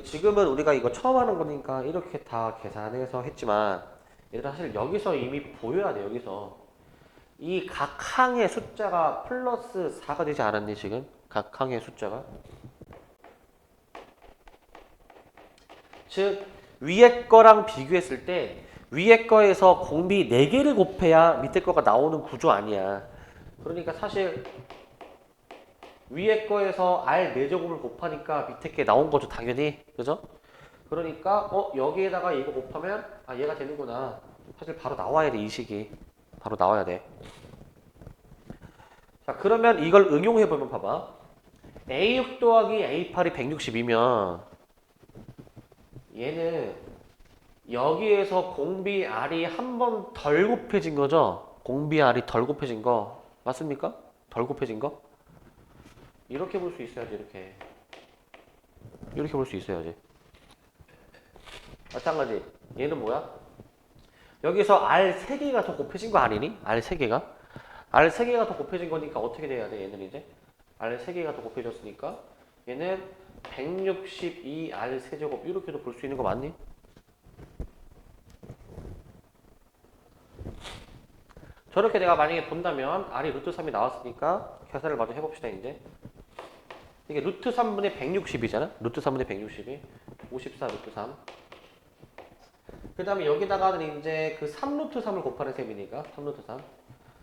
지금은 우리가 이거 처음 하는 거니까 이렇게 다 계산해서 했지만 얘들아 사실 여기서 이미 보여야 돼. 여기서 이 각 항의 숫자가 플러스 4가 되지 않았니 지금? 각 항의 숫자가 즉 위에 거랑 비교했을 때 위에 거에서 공비 4개를 곱해야 밑에 거가 나오는 구조 아니야. 그러니까 사실 위에 거에서 R 4제곱을 곱하니까 밑에 게 나온 거죠 당연히. 그죠? 그러니까 여기에다가 이거 곱하면 얘가 되는구나. 사실 바로 나와야 돼 이 식이. 바로 나와야 돼. 자, 그러면 이걸 응용해보면 봐봐. A6 더하기 A8이 160이면 얘는 여기에서 공비 R이 한 번 덜 곱해진 거죠? 공비 R이 덜 곱해진 거 맞습니까? 덜 곱해진 거? 이렇게 볼 수 있어야지. 이렇게 볼 수 있어야지. 마찬가지. 얘는 뭐야? 여기서 R 3개가 더 곱해진 거 아니니? R 3개가? R 3개가 더 곱해진 거니까 어떻게 돼야 돼? 얘는 이제 R 3개가 더 곱해졌으니까 얘는 162R 세제곱 이렇게도 볼 수 있는 거 맞니? 저렇게 내가 만약에 본다면 R이 루트 3이 나왔으니까 계산을 마저 해봅시다. 이제 이게 루트 3분의 160이잖아. 루트 3분의 160이 54 루트 3. 그 다음에 여기다가는 이제 그 3루트 3을 곱하는 셈이니까 3루트 3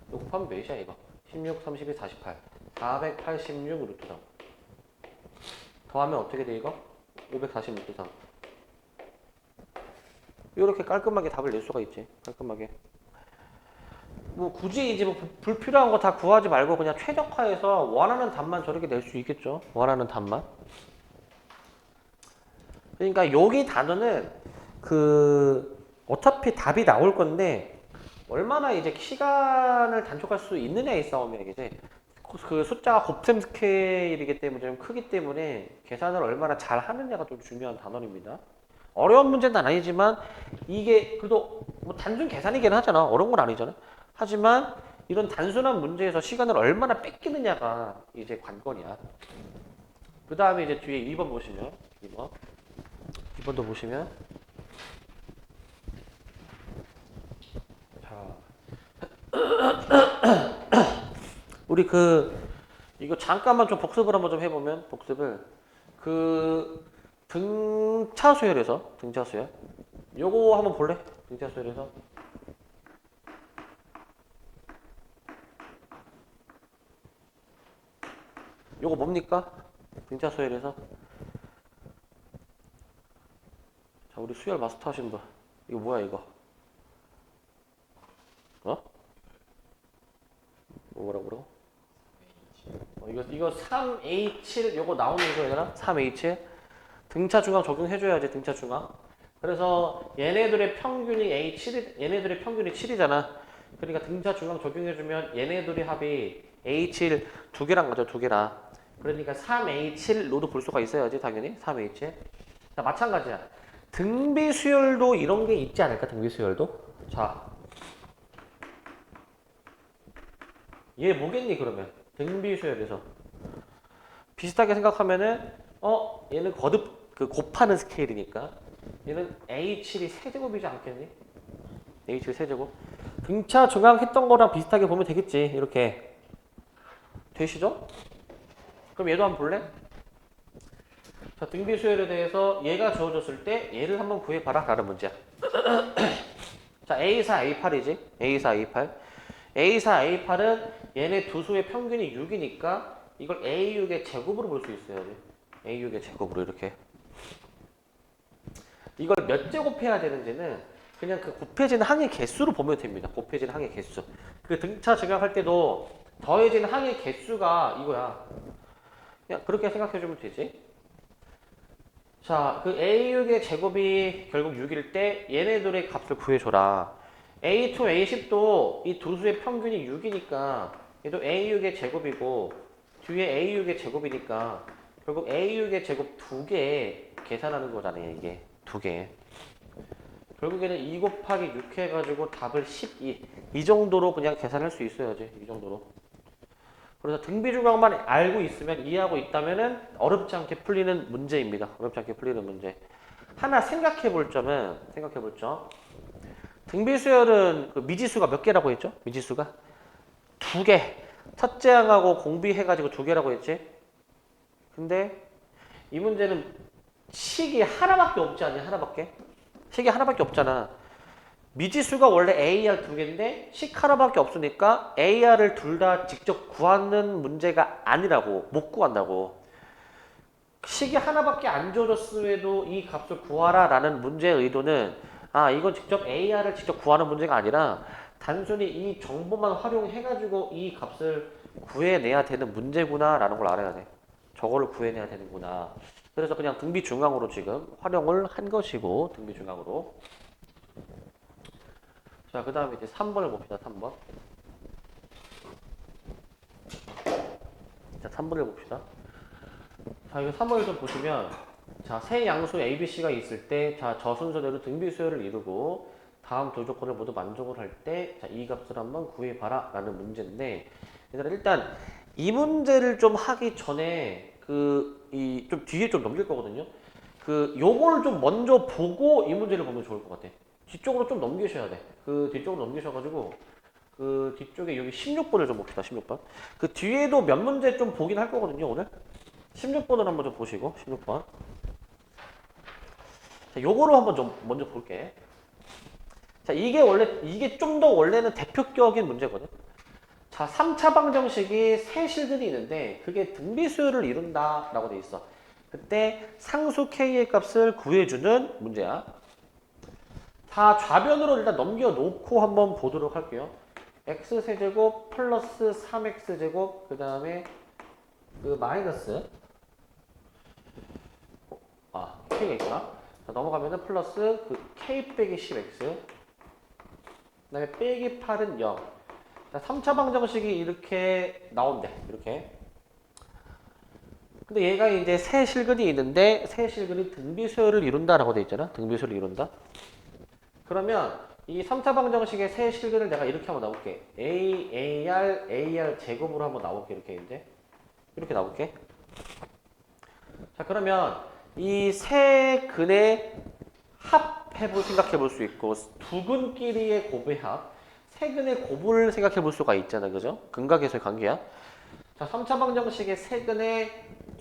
이거 곱하면 몇이야 이거? 16, 32, 48 486 루트 3 더하면 어떻게 돼 이거? 540 루트 3 이렇게 깔끔하게 답을 낼 수가 있지. 깔끔하게 뭐 굳이 이제 뭐 불필요한 거 다 구하지 말고 그냥 최적화해서 원하는 답만 저렇게 낼 수 있겠죠. 원하는 답만. 그러니까 여기 단어는 그 어차피 답이 나올 건데 얼마나 이제 시간을 단축할 수 있느냐의 싸움이야 이제. 그 숫자가 곱셈 스케일이기 때문에 좀 크기 때문에 계산을 얼마나 잘 하느냐가 좀 중요한 단원입니다. 어려운 문제는 아니지만 이게 그래도 뭐 단순 계산이긴 하잖아. 어려운 건 아니잖아. 하지만 이런 단순한 문제에서 시간을 얼마나 뺏기느냐가 이제 관건이야. 그 다음에 이제 뒤에 2번 보시면 2번도 보시면 자 우리 이거 잠깐만 좀 복습을 한번 좀 해보면 복습을 등차 수열에서 등차 수열 요거 한번 볼래? 등차 수열에서 요거 뭡니까? 등차 수열에서 자 우리 수열 마스터 하신 분 이거 뭐야 이거? 어? 뭐라고? 이거 3A7 요거 나오는 거 얘들아? 3A7 등차 중앙 적용해줘야지. 등차 중앙. 그래서 얘네들의 평균이 A7 얘네들의 평균이 7이잖아. 그러니까 등차 중앙 적용해주면 얘네들의 합이 A7 두 개랑 가죠. 두 개라. 그러니까 3A7로도 볼 수가 있어야지 당연히. 3A7 자 마찬가지야. 등비 수열도 이런 게 있지 않을까? 등비 수열도 자 얘 뭐겠니 그러면? 등비 수열에서 비슷하게 생각하면은 얘는 거듭 곱하는 스케일이니까 얘는 A7이 세제곱이지 않겠니? A7 세제곱 등차 중앙 했던 거랑 비슷하게 보면 되겠지. 이렇게 되시죠? 그럼 얘도 한번 볼래? 자 등비 수열에 대해서 얘가 주어졌을 때 얘를 한번 구해봐라 라는 문제야. 자 A4, A8이지. A4, A8 A4, A8은 얘네 두 수의 평균이 6이니까 이걸 A6의 제곱으로 볼 수 있어야지. A6의 제곱으로 이렇게. 이걸 몇 제곱해야 되는지는 그냥 그 곱해진 항의 개수로 보면 됩니다. 곱해진 항의 개수. 그 등차 증가할 때도 더해진 항의 개수가 이거야. 그냥 그렇게 생각해주면 되지. 자, 그 A6의 제곱이 결국 6일 때 얘네들의 값을 구해줘라. A2, A10도 이 두 수의 평균이 6이니까 얘도 A6의 제곱이고 뒤에 A6의 제곱이니까 결국 A6의 제곱 2개 계산하는 거잖아요. 이게 2개. 결국에는 2 곱하기 6 해가지고 답을 12. 이 정도로 그냥 계산할 수 있어야지. 이 정도로. 그래서 등비중앙만 알고 있으면 이해하고 있다면은 어렵지 않게 풀리는 문제입니다. 어렵지 않게 풀리는 문제. 하나 생각해 볼 점. 등비수열은 그 미지수가 몇 개라고 했죠? 미지수가 2개. 첫째 항하고 공비해가지고 2개라고 했지? 근데 이 문제는 식이 하나밖에 없지 않냐? 하나밖에? 식이 하나밖에 없잖아. 미지수가 원래 AR 2개인데 식 하나밖에 없으니까 AR을 둘 다 직접 구하는 문제가 아니라고. 못 구한다고. 식이 하나밖에 안 주어졌음에도 이 값을 구하라 라는 문제의 의도는 이건 직접 AR을 직접 구하는 문제가 아니라 단순히 이 정보만 활용해가지고 이 값을 구해내야 되는 문제구나 라는 걸 알아야 돼. 저거를 구해내야 되는구나. 그래서 그냥 등비 중앙으로 지금 활용을 한 것이고, 등비 중앙으로. 자, 그 다음에 이제 3번을 봅시다. 3번. 자, 3번을 봅시다. 자, 이거 3번을 좀 보시면, 자, 세 양수 A, B, C가 있을 때, 자, 저 순서대로 등비 수열을 이루고, 다음 두 조건을 모두 만족을 할 때, 자, 이 값을 한번 구해봐라 라는 문제인데, 얘들아, 일단 이 문제를 좀 하기 전에, 좀 뒤에 좀 넘길 거거든요. 요거를 좀 먼저 보고 이 문제를 보면 좋을 것 같아. 뒤쪽으로 좀 넘기셔야 돼. 뒤쪽으로 넘기셔가지고, 뒤쪽에 여기 16번을 좀 봅시다. 16번. 그 뒤에도 몇 문제 좀 보긴 할 거거든요, 오늘. 16번을 한번 좀 보시고, 16번. 자, 요거로 한번 좀 먼저 볼게. 자, 이게 좀 더 원래는 대표격인 문제거든. 자, 3차 방정식이 세 실근이 있는데, 그게 등비 수열을 이룬다라고 돼 있어. 그때 상수 k의 값을 구해주는 문제야. 다 좌변으로 일단 넘겨놓고 한번 보도록 할게요. x세제곱 플러스 3x제곱, 그 다음에 마이너스, k가 있구나. 자, 넘어가면은 플러스 k 빼기 10x, 그 다음에 빼기 8은 0. 자, 3차 방정식이 이렇게 나온대. 이렇게. 근데 얘가 이제 세 실근이 있는데, 세 실근이 등비 수열을 이룬다라고 돼 있잖아. 등비 수열을 이룬다. 그러면 이 3차 방정식의 세 실근을 내가 이렇게 한번 나올게. AR 제곱으로 한번 나올게. 이렇게 이제. 이렇게 나올게. 자, 그러면 이 세 근의 합해볼 생각해 볼 수 있고, 두 근끼리의 곱의 합, 세 근의 곱을 생각해 볼 수가 있잖아. 그죠? 근각에서의 관계야. 자, 3차 방정식의 세 근의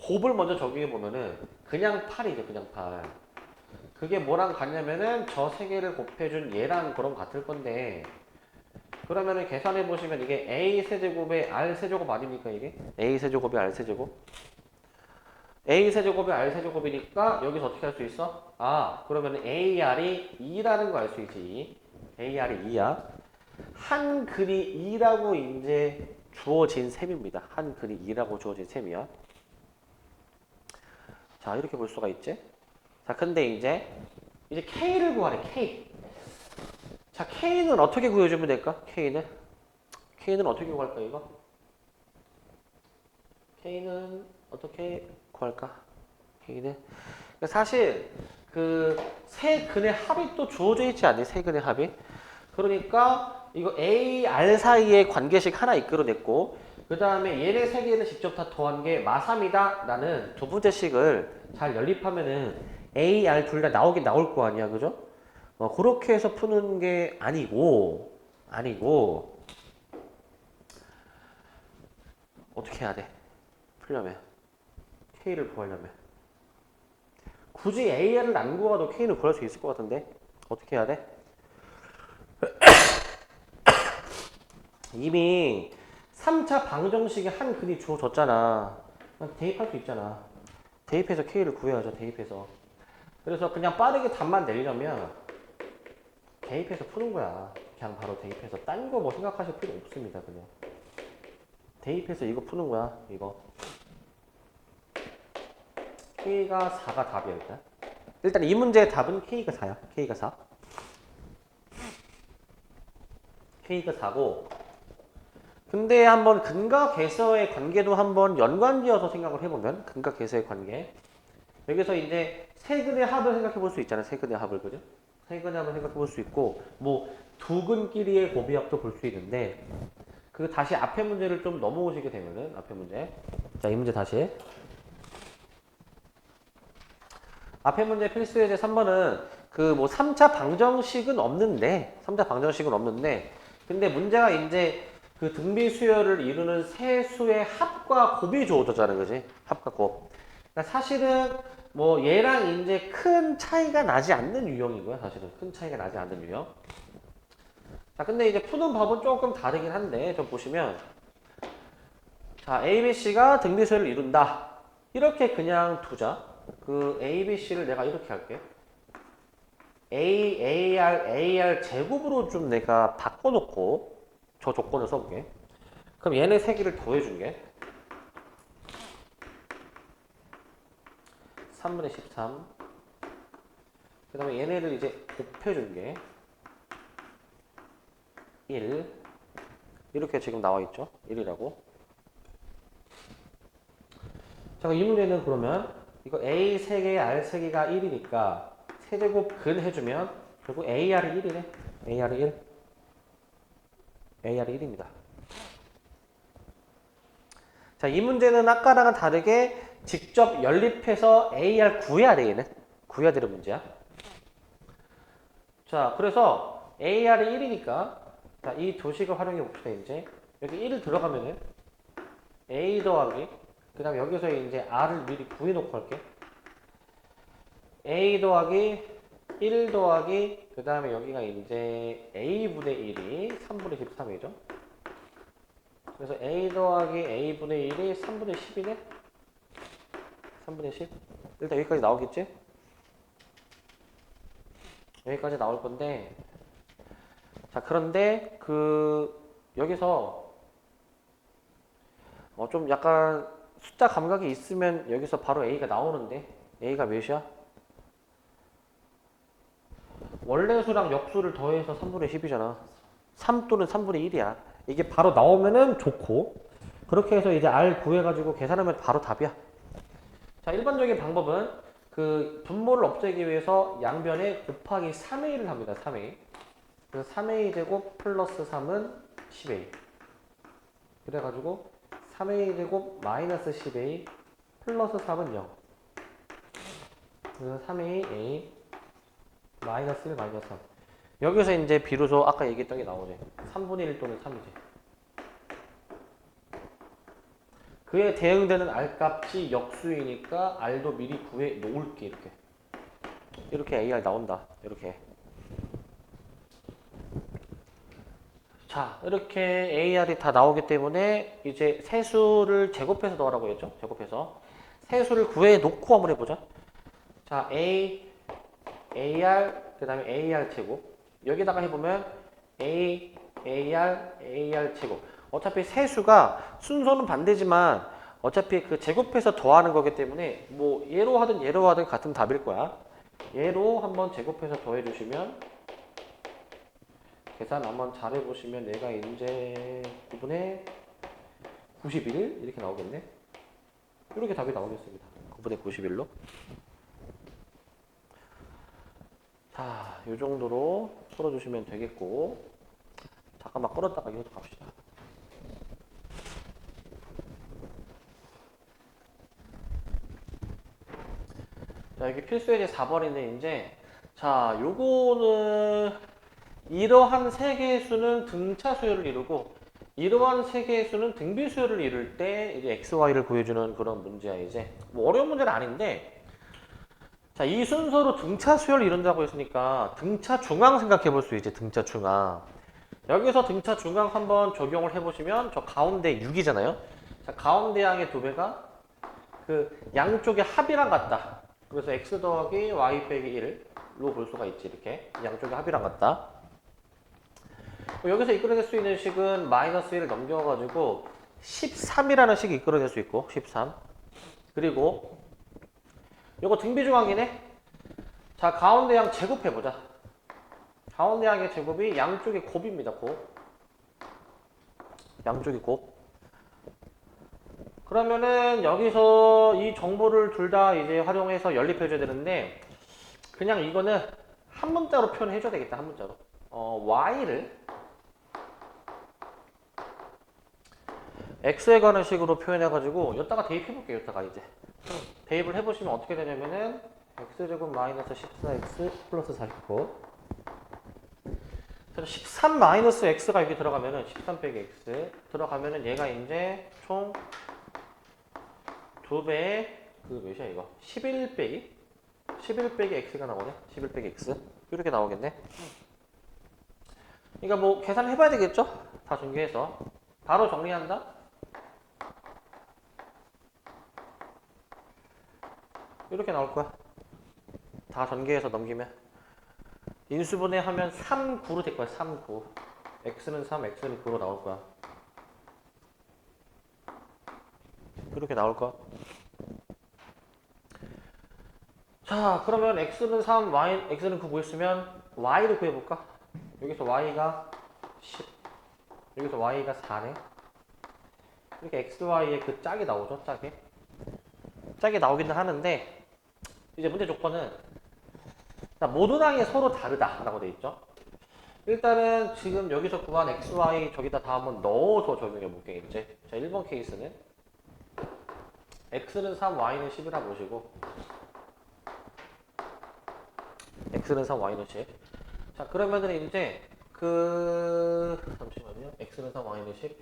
곱을 먼저 적용해 보면은 그냥 8이죠. 그냥 8. 그게 뭐랑 같냐면은 저 세 개를 곱해준 얘랑 그런 같을 건데, 그러면은 계산해 보시면 이게 a 세제곱에 r 세제곱 아닙니까 이게? a 세제곱에 r 세제곱. a 세제곱에 r 세제곱이니까 여기서 어떻게 할 수 있어? 그러면은 ar이 2라는 거 알 수 있지. ar이 2야. 한 근이 2라고 이제 주어진 셈입니다. 한 근이 2라고 주어진 셈이야. 자, 이렇게 볼 수가 있지. 자, 근데 이제 K를 구하래, K. 자, K는 어떻게 구해주면 될까? K는 어떻게 구할까, 이거? K는 어떻게 구할까? K는. 사실, 세 근의 합이 또 주어져 있지 않니? 세 근의 합이. 그러니까, 이거 A, R 사이의 관계식 하나 이끌어냈고, 그 다음에 얘네 세 개를 직접 다 더한 게 마3이다 라는 두 번째 식을 잘 연립하면은 A, R 둘 다 나오긴 나올 거 아니야, 그죠? 그렇게 해서 푸는 게 아니고, 어떻게 해야 돼? 풀려면. K를 구하려면. 굳이 A, R을 안 구하도 K를 구할 수 있을 것 같은데? 어떻게 해야 돼? 이미 3차 방정식에 한 근이 주어졌잖아. 대입할 수 있잖아. 대입해서 K를 구해야죠, 대입해서. 그래서 그냥 빠르게 답만 내려면 대입해서 푸는 거야. 그냥 바로 대입해서. 딴 거 뭐 생각하실 필요 없습니다, 그냥. 대입해서 이거 푸는 거야, 이거. K가 4가 답이야, 일단. 일단 이 문제의 답은 K가 4야. K가 4. K가 4고. 근데 한번 근각에서의 관계도 한번 연관지어서 생각을 해보면, 근각에서의 관계. 여기서 이제 세 근의 합을 생각해 볼 수 있잖아요. 세 근의 합을, 그죠? 세 근의 합을 생각해 볼 수 있고, 뭐, 두 근끼리의 곱이합도 볼 수 있는데, 다시 앞에 문제를 좀 넘어오시게 되면은, 앞에 문제. 자, 이 문제 다시. 앞에 문제 필수 예제 3번은 3차 방정식은 없는데, 3차 방정식은 없는데, 근데 문제가 이제 등비 수열을 이루는 세 수의 합과 곱이 주어졌잖아요. 그지? 합과 곱. 그러니까 사실은 뭐 얘랑 이제 큰 차이가 나지 않는 유형이고요. 사실은 큰 차이가 나지 않는 유형. 자, 근데 이제 푸는 법은 조금 다르긴 한데, 좀 보시면, 자, A, B, C가 등비 수열을 이룬다. 이렇게 그냥 두자. A, B, C를 내가 이렇게 할게. AR 제곱으로 좀 내가 바꿔놓고 저 조건을 써볼게. 그럼 얘네 세 개를 더해준 게 3분의 13. 그 다음에 얘네를 이제 곱해준 게 1. 이렇게 지금 나와 있죠. 1이라고. 자, 이 문제는 그러면 이거 A 3개, R 3개가 1이니까 세제곱 근 해주면 결국 AR이 1이네. AR이 1. AR이 1입니다. 자, 이 문제는 아까랑은 다르게 직접 연립해서 AR 구해야 돼, 얘는. 구해야 되는 문제야. 자, 그래서 AR이 1이니까 자, 이 도식을 활용해 봅시다, 이제. 여기 1을 들어가면은 A 더하기 그 다음에 여기서 이제 R을 미리 구해놓고 할게. A 더하기 1 더하기 그 다음에 여기가 이제 A분의 1이 3분의 13이죠. 그래서 A 더하기 A분의 1이 3분의 10이네? 3분의 10? 일단 여기까지 나오겠지? 여기까지 나올 건데, 자, 그런데 여기서 좀 약간 숫자 감각이 있으면 여기서 바로 A가 나오는데, A가 몇이야? 원래 수랑 역수를 더해서 3분의 10이잖아. 3 또는 3분의 1이야. 이게 바로 나오면은 좋고, 그렇게 해서 이제 R 구해가지고 계산하면 바로 답이야. 자, 일반적인 방법은 그 분모를 없애기 위해서 양변에 곱하기 3A를 합니다. 3A. 그래서 3A 제곱 플러스 3은 10A. 그래가지고 3A 제곱 마이너스 10A 플러스 3은 0. 그래서 3A, A 마이너스 1, 마이너스 3. 여기서 이제 비로소 아까 얘기했던 게 나오지. 3분의 1 또는 3이지. 그에 대응되는 R값이 역수이니까 R도 미리 구해 놓을게, 이렇게. 이렇게 AR 나온다. 이렇게. 자, 이렇게 AR이 다 나오기 때문에 이제 세수를 제곱해서 넣으라고 했죠? 제곱해서. 세수를 구해 놓고 한번 해보자. 자, AR, 그 다음에 AR 제곱. 여기다가 해보면 AR 제곱. 어차피 세수가 순서는 반대지만 어차피 그 제곱해서 더하는 거기 때문에 뭐 얘로 하든 얘로 하든 같은 답일 거야. 얘로 한번 제곱해서 더해 주시면 계산 한번 잘 해보시면 얘가 이제 9분의 91 이렇게 나오겠네. 이렇게 답이 나오겠습니다. 9분의 91로. 자, 이 정도로 풀어주시면 되겠고, 잠깐만 끌었다가 이것도 갑시다. 자, 여기 필수예제 4번인데 이제 자, 요거는 이러한 세 개의 수는 등차 수열을 이루고 이러한 세 개의 수는 등비 수열을 이룰 때 이제 x, y를 구해주는 그런 문제야. 이제 뭐 어려운 문제는 아닌데, 자, 이 순서로 등차 수열을 이룬다고 했으니까 등차 중앙 생각해 볼 수 있지. 등차 중앙. 여기서 등차 중앙 한번 적용을 해보시면 저 가운데 6이잖아요. 자, 가운데 양의 두 배가 그 양쪽의 합이랑 같다. 그래서 x 더하기 y 빼기 1로 볼 수가 있지. 이렇게 양쪽의 합이랑 같다. 여기서 이끌어낼 수 있는 식은 마이너스 1을 넘겨가지고 13이라는 식이 이끌어낼 수 있고 13. 그리고 요거 등비중앙이네. 자, 가운데 양 제곱해보자. 가운데 양의 제곱이 양쪽의 곱입니다. 곱. 양쪽의 곱. 그러면은 여기서 이 정보를 둘 다 이제 활용해서 연립해줘야 되는데, 그냥 이거는 한 문자로 표현해줘야 되겠다. 한 문자로. y를 x에 관한 식으로 표현해가지고 여기다가 대입해볼게요. 여기다가 이제 대입을 해보시면 어떻게 되냐면은 x제곱 마이너스 14x 플러스 49. 13 마이너스 x가 여기 들어가면은 13 빼기 x 들어가면은 얘가 이제 총 2배의 그 몇이야 이거 11 빼기 x가 나오네. 11 빼기 x 이렇게 나오겠네. 그러니까 뭐 계산해봐야 되겠죠? 다 전개해서 바로 정리한다. 이렇게 나올 거야. 다 전개해서 넘기면 인수분해 하면 3, 9로 될 거야. 3, 9. x는 3, x는 9로 나올 거야. 이렇게 나올까? 자, 그러면 x는 3, x는 9 구했으면 y를 구해볼까? 여기서 y가 10, 여기서 y가 4네. 이렇게 xy의 그 짝이 나오죠, 짝이. 짝이 나오기는 하는데, 이제 문제 조건은 모든 항이 서로 다르다라고 돼 있죠. 일단은 지금 여기서 구한 xy 저기다 다 한번 넣어서 적용해 볼게요, 이제. 자, 1번 케이스는 x는 3, y는 10이라 보시고, x는 3, y는 10. 자, 그러면은 이제 잠시만요. x는 3, y는 10.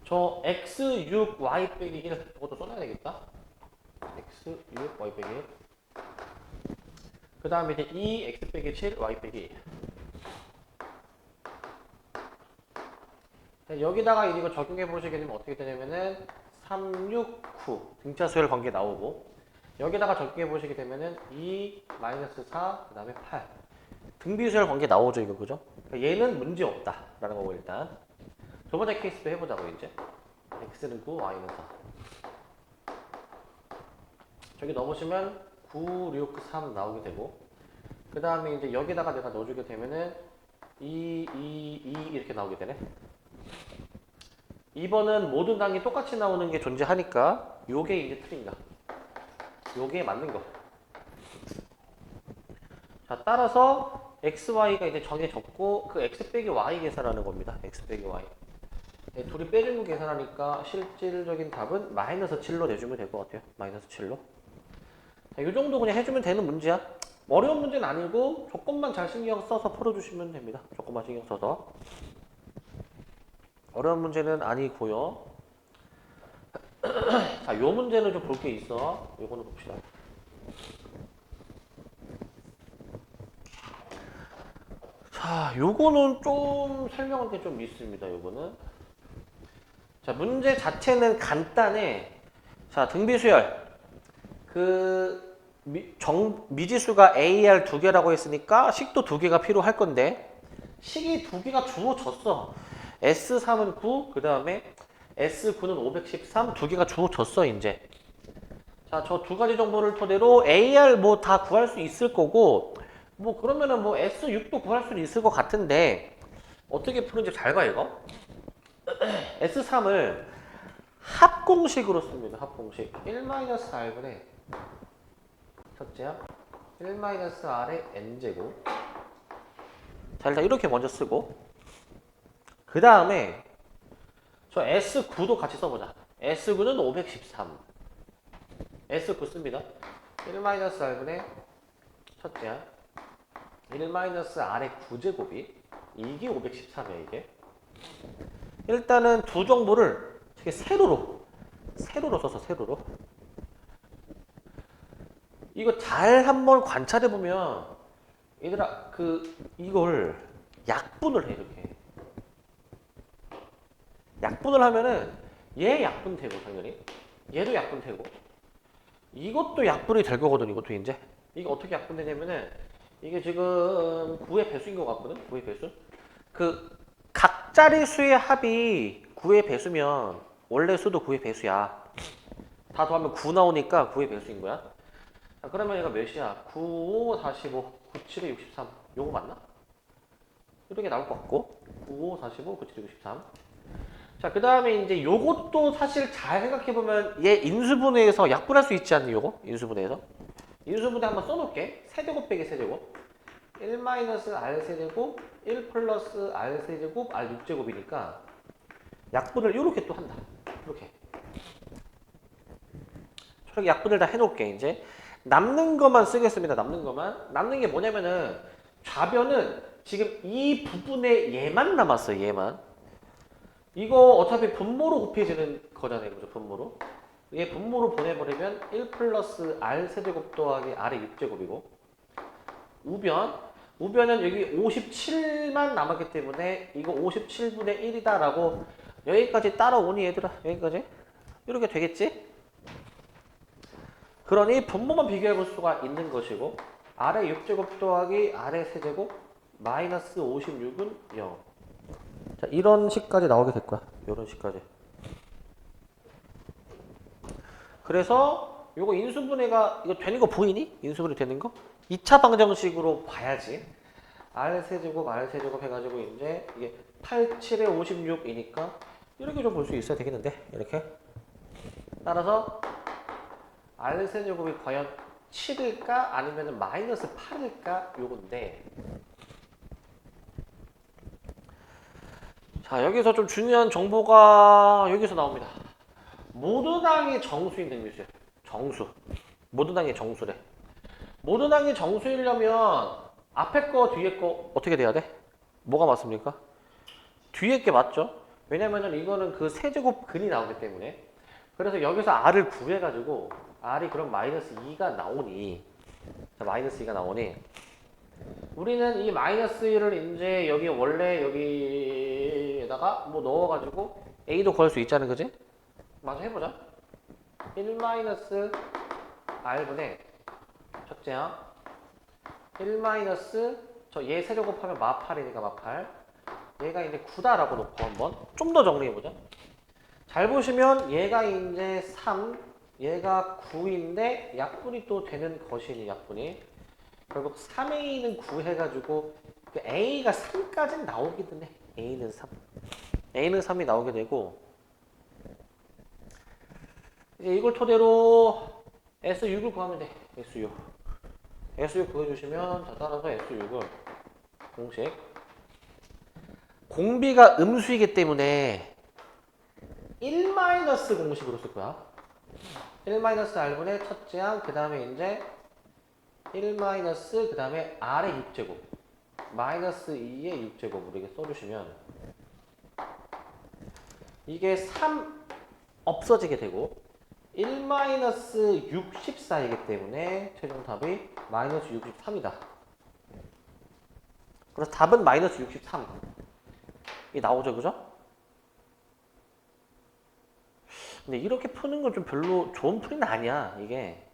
저 x 6, y 빼기 1 이것도 써놔야 되겠다. x 6, y 빼기 1. 그 다음에 이제 2, x 빼기 7, y 빼기 1. 여기다가 이거 적용해 보시게 되면 어떻게 되냐면은 3, 6, 9 등차수열 관계 나오고, 여기다가 적용해 보시게 되면은 2, 마이너스 4, 그 다음에 8 등비수열 관계 나오죠, 이거 그죠? 그러니까 얘는 문제 없다라는 거고. 일단 두 번째 케이스도 해보자고. 이제 x는 9, y는 4. 저기 넣어보시면 9, 6, 3 나오게 되고, 그 다음에 이제 여기다가 내가 넣어주게 되면은 2, 2, 2 이렇게 나오게 되네. 2번은 모든 항이 똑같이 나오는 게 존재하니까 요게 이제 틀린다. 요게 맞는 거. 자, 따라서 xy가 이제 정해졌고, 그 x 빼기 y 계산하는 겁니다. x 빼기 y. 네, 둘이 빼주고 계산하니까 실질적인 답은 마이너스 7로 내주면 될 것 같아요. 마이너스 7로. 자, 이 정도 그냥 해주면 되는 문제야. 어려운 문제는 아니고 조건만 잘 신경 써서 풀어주시면 됩니다. 조건만 신경 써서. 어려운 문제는 아니고요. 자, 요 문제는 좀 볼 게 있어. 요거는 봅시다. 자, 요거는 좀 설명할 게 좀 있습니다. 요거는. 자, 문제 자체는 간단해. 자, 등비수열. 미지수가 AR 2개라고 했으니까 식도 2개가 필요할 건데, 식이 2개가 주어졌어. S3은 9, 그 다음에 S9는 513, 2개가 주어졌어, 이제. 자, 저 두 가지 정보를 토대로 AR 뭐 다 구할 수 있을 거고, 뭐 그러면은 뭐 S6도 구할 수 있을 것 같은데, 어떻게 푸는지 잘 봐, 이거. S3을 합공식으로 씁니다. 합공식. 1-R분의 첫째야 1-R의 n제곱. 자, 일단 이렇게 먼저 쓰고, 그 다음에 저 S9도 같이 써보자. S9는 513. S9 씁니다. 1-R분의 첫째야 1-R의 9제곱이 이게 513이야, 이게. 일단은 두 정보를 세로로 써서 세로로. 이거 잘 한번 관찰해 보면 얘들아 이걸 약분을 해. 이렇게 약분을 하면은 얘 약분되고, 당연히 얘도 약분되고, 이것도 약분이 될 거거든. 이것도 이제 이게 어떻게 약분되냐면은, 이게 지금 9의 배수인 것 같거든. 9의 배수. 각 자릿수의 합이 9의 배수면 원래 수도 9의 배수야. 다 더하면 9 나오니까 9의 배수인 거야. 자, 그러면 얘가 몇이야? 9, 5, 45, 9, 7에 63. 요거 맞나? 이렇게 나올 것 같고, 9, 5, 45, 9, 7에 63. 자, 그 다음에 이제 요것도 사실 잘 생각해보면 얘 인수분해에서 약분할 수 있지 않니? 요거? 인수분해에서. 인수분해 한번 써놓을게. 세제곱 빼기 세제곱. 1-R 세제곱, 1 플러스 R 세제곱, R 6제곱이니까 약분을 이렇게 또 한다. 이렇게. 저렇게 약분을 다 해놓을게, 이제. 남는 것만 쓰겠습니다. 남는 것만. 남는 게 뭐냐면은, 좌변은 지금 이 부분에 얘만 남았어요. 얘만. 이거 어차피 분모로 곱해지는 거잖아요. 그죠? 분모로. 얘 분모로 보내버리면 1 플러스 R 세제곱 더하기 R의 6제곱이고, 우변은 여기 57만 남았기 때문에 이거 57분의 1이다라고 여기까지 따라오니, 얘들아? 여기까지? 이렇게 되겠지? 그러니 분모만 비교해 볼 수가 있는 것이고, R의 6제곱 더하기 R의 세제곱 마이너스 56은 0. 자, 이런 식까지 나오게 될 거야. 이런 식까지. 그래서 요거 인수분해가 이거 되는 거 보이니? 인수분해 되는 거? 2차 방정식으로 봐야지. R 세제곱 R 세제곱 해가지고 이제 이게 8, 7에 56이니까 이렇게 좀 볼 수 있어야 되겠는데 이렇게. 따라서 R 세제곱이 과연 7일까 아니면 마이너스 8일까 요건데. 자, 여기서 좀 중요한 정보가 여기서 나옵니다. 모든 항이 정수인 등비수야. 정수. 모든 항이 정수래. 모든 항이 정수이려면 앞에 거 뒤에 거 어떻게 돼야 돼? 뭐가 맞습니까? 뒤에 게 맞죠? 왜냐면은 이거는 그 세제곱 근이 나오기 때문에. 그래서 여기서 R을 구해가지고 R이 그럼 마이너스 2가 나오니, 자, 마이너스 2가 나오니 우리는 이 마이너스 1을 이제 여기 원래 여기에다가 뭐 넣어가지고 A도 구할 수 있잖아, 그지? 마저 해보자. 1 마이너스 R분의 첫째 항 1 마이너스 저 얘 세제곱하면 마8이니까 마8 얘가 이제 9다라고 놓고 한번 좀 더 정리해보자. 잘 보시면 얘가 이제 3 얘가 9인데 약분이 또 되는 것이니 약분이 결국 3A는 9 해가지고 그 A가 3까지는 나오기는 해. A는 3 A는 3이 나오게 되고 이제 이걸 토대로 S6을 구하면 돼. S6 S6 구해주시면 자 따라서 S6을 공식 공비가 음수이기 때문에 1 마이너스 공식으로 쓸 거야. 1 마이너스 R분의 첫째 항 그 다음에 이제 1 마이너스 그 다음에 R의 6제곱 마이너스 2의 6제곱으로 이렇게 써주시면 이게 3 없어지게 되고 1 마이너스 64이기 때문에 최종 답이 마이너스 63이다. 그래서 답은 마이너스 63. 이 나오죠, 그죠? 근데 이렇게 푸는 건 좀 별로 좋은 풀이는 아니야, 이게.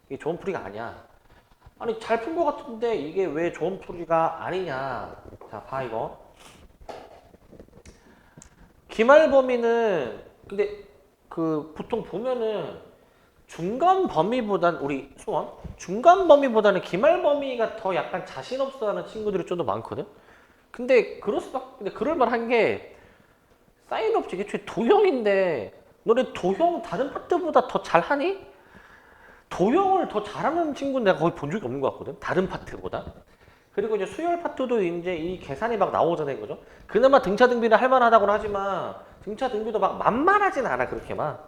이게 좋은 풀이가 아니야. 아니, 잘 푼 것 같은데 이게 왜 좋은 풀이가 아니냐. 자, 봐, 이거. 기말 범위는, 근데 그 보통 보면은 중간 범위보단 우리 수원 중간 범위보다는 기말 범위가 더 약간 자신 없어 하는 친구들이 좀 더 많거든. 근데 근데 그럴 만한 게 사인 없지. 애초에 도형인데 너네 도형 다른 파트보다 더 잘하니? 도형을 더 잘하는 친구는 내가 거의 본 적이 없는 것 같거든. 다른 파트보다. 그리고 이제 수열 파트도 이제 이 계산이 막 나오잖아요, 그죠? 그나마 등차 등비는 할 만하다고는 하지만 등차 등비도 막 만만하진 않아 그렇게만.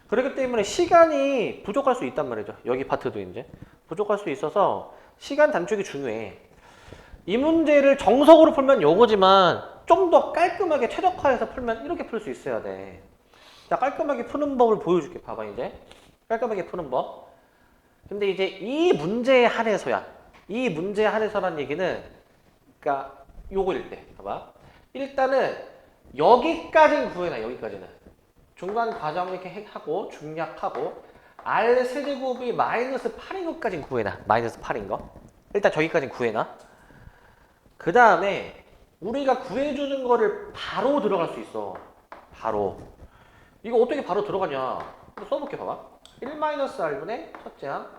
그렇기 때문에 시간이 부족할 수 있단 말이죠. 여기 파트도 이제 부족할 수 있어서 시간 단축이 중요해. 이 문제를 정석으로 풀면 요거지만 좀 더 깔끔하게 최적화해서 풀면 이렇게 풀 수 있어야 돼. 자, 깔끔하게 푸는 법을 보여줄게. 봐봐 이제 깔끔하게 푸는 법. 근데 이제 이 문제에 한해서야. 이 문제에 한해서란 얘기는 그러니까 요거일 때. 봐봐. 일단은 여기까지는 구해놔. 여기까지는. 중간 과정 이렇게 하고 중략하고 R 세제곱이 마이너스 8인 것까지는 구해놔. 마이너스 8인 거. 일단 저기까지는 구해놔. 그 다음에 우리가 구해주는 거를 바로 들어갈 수 있어. 바로. 이거 어떻게 바로 들어가냐. 써볼게 봐봐. 1-R분의 첫째 항.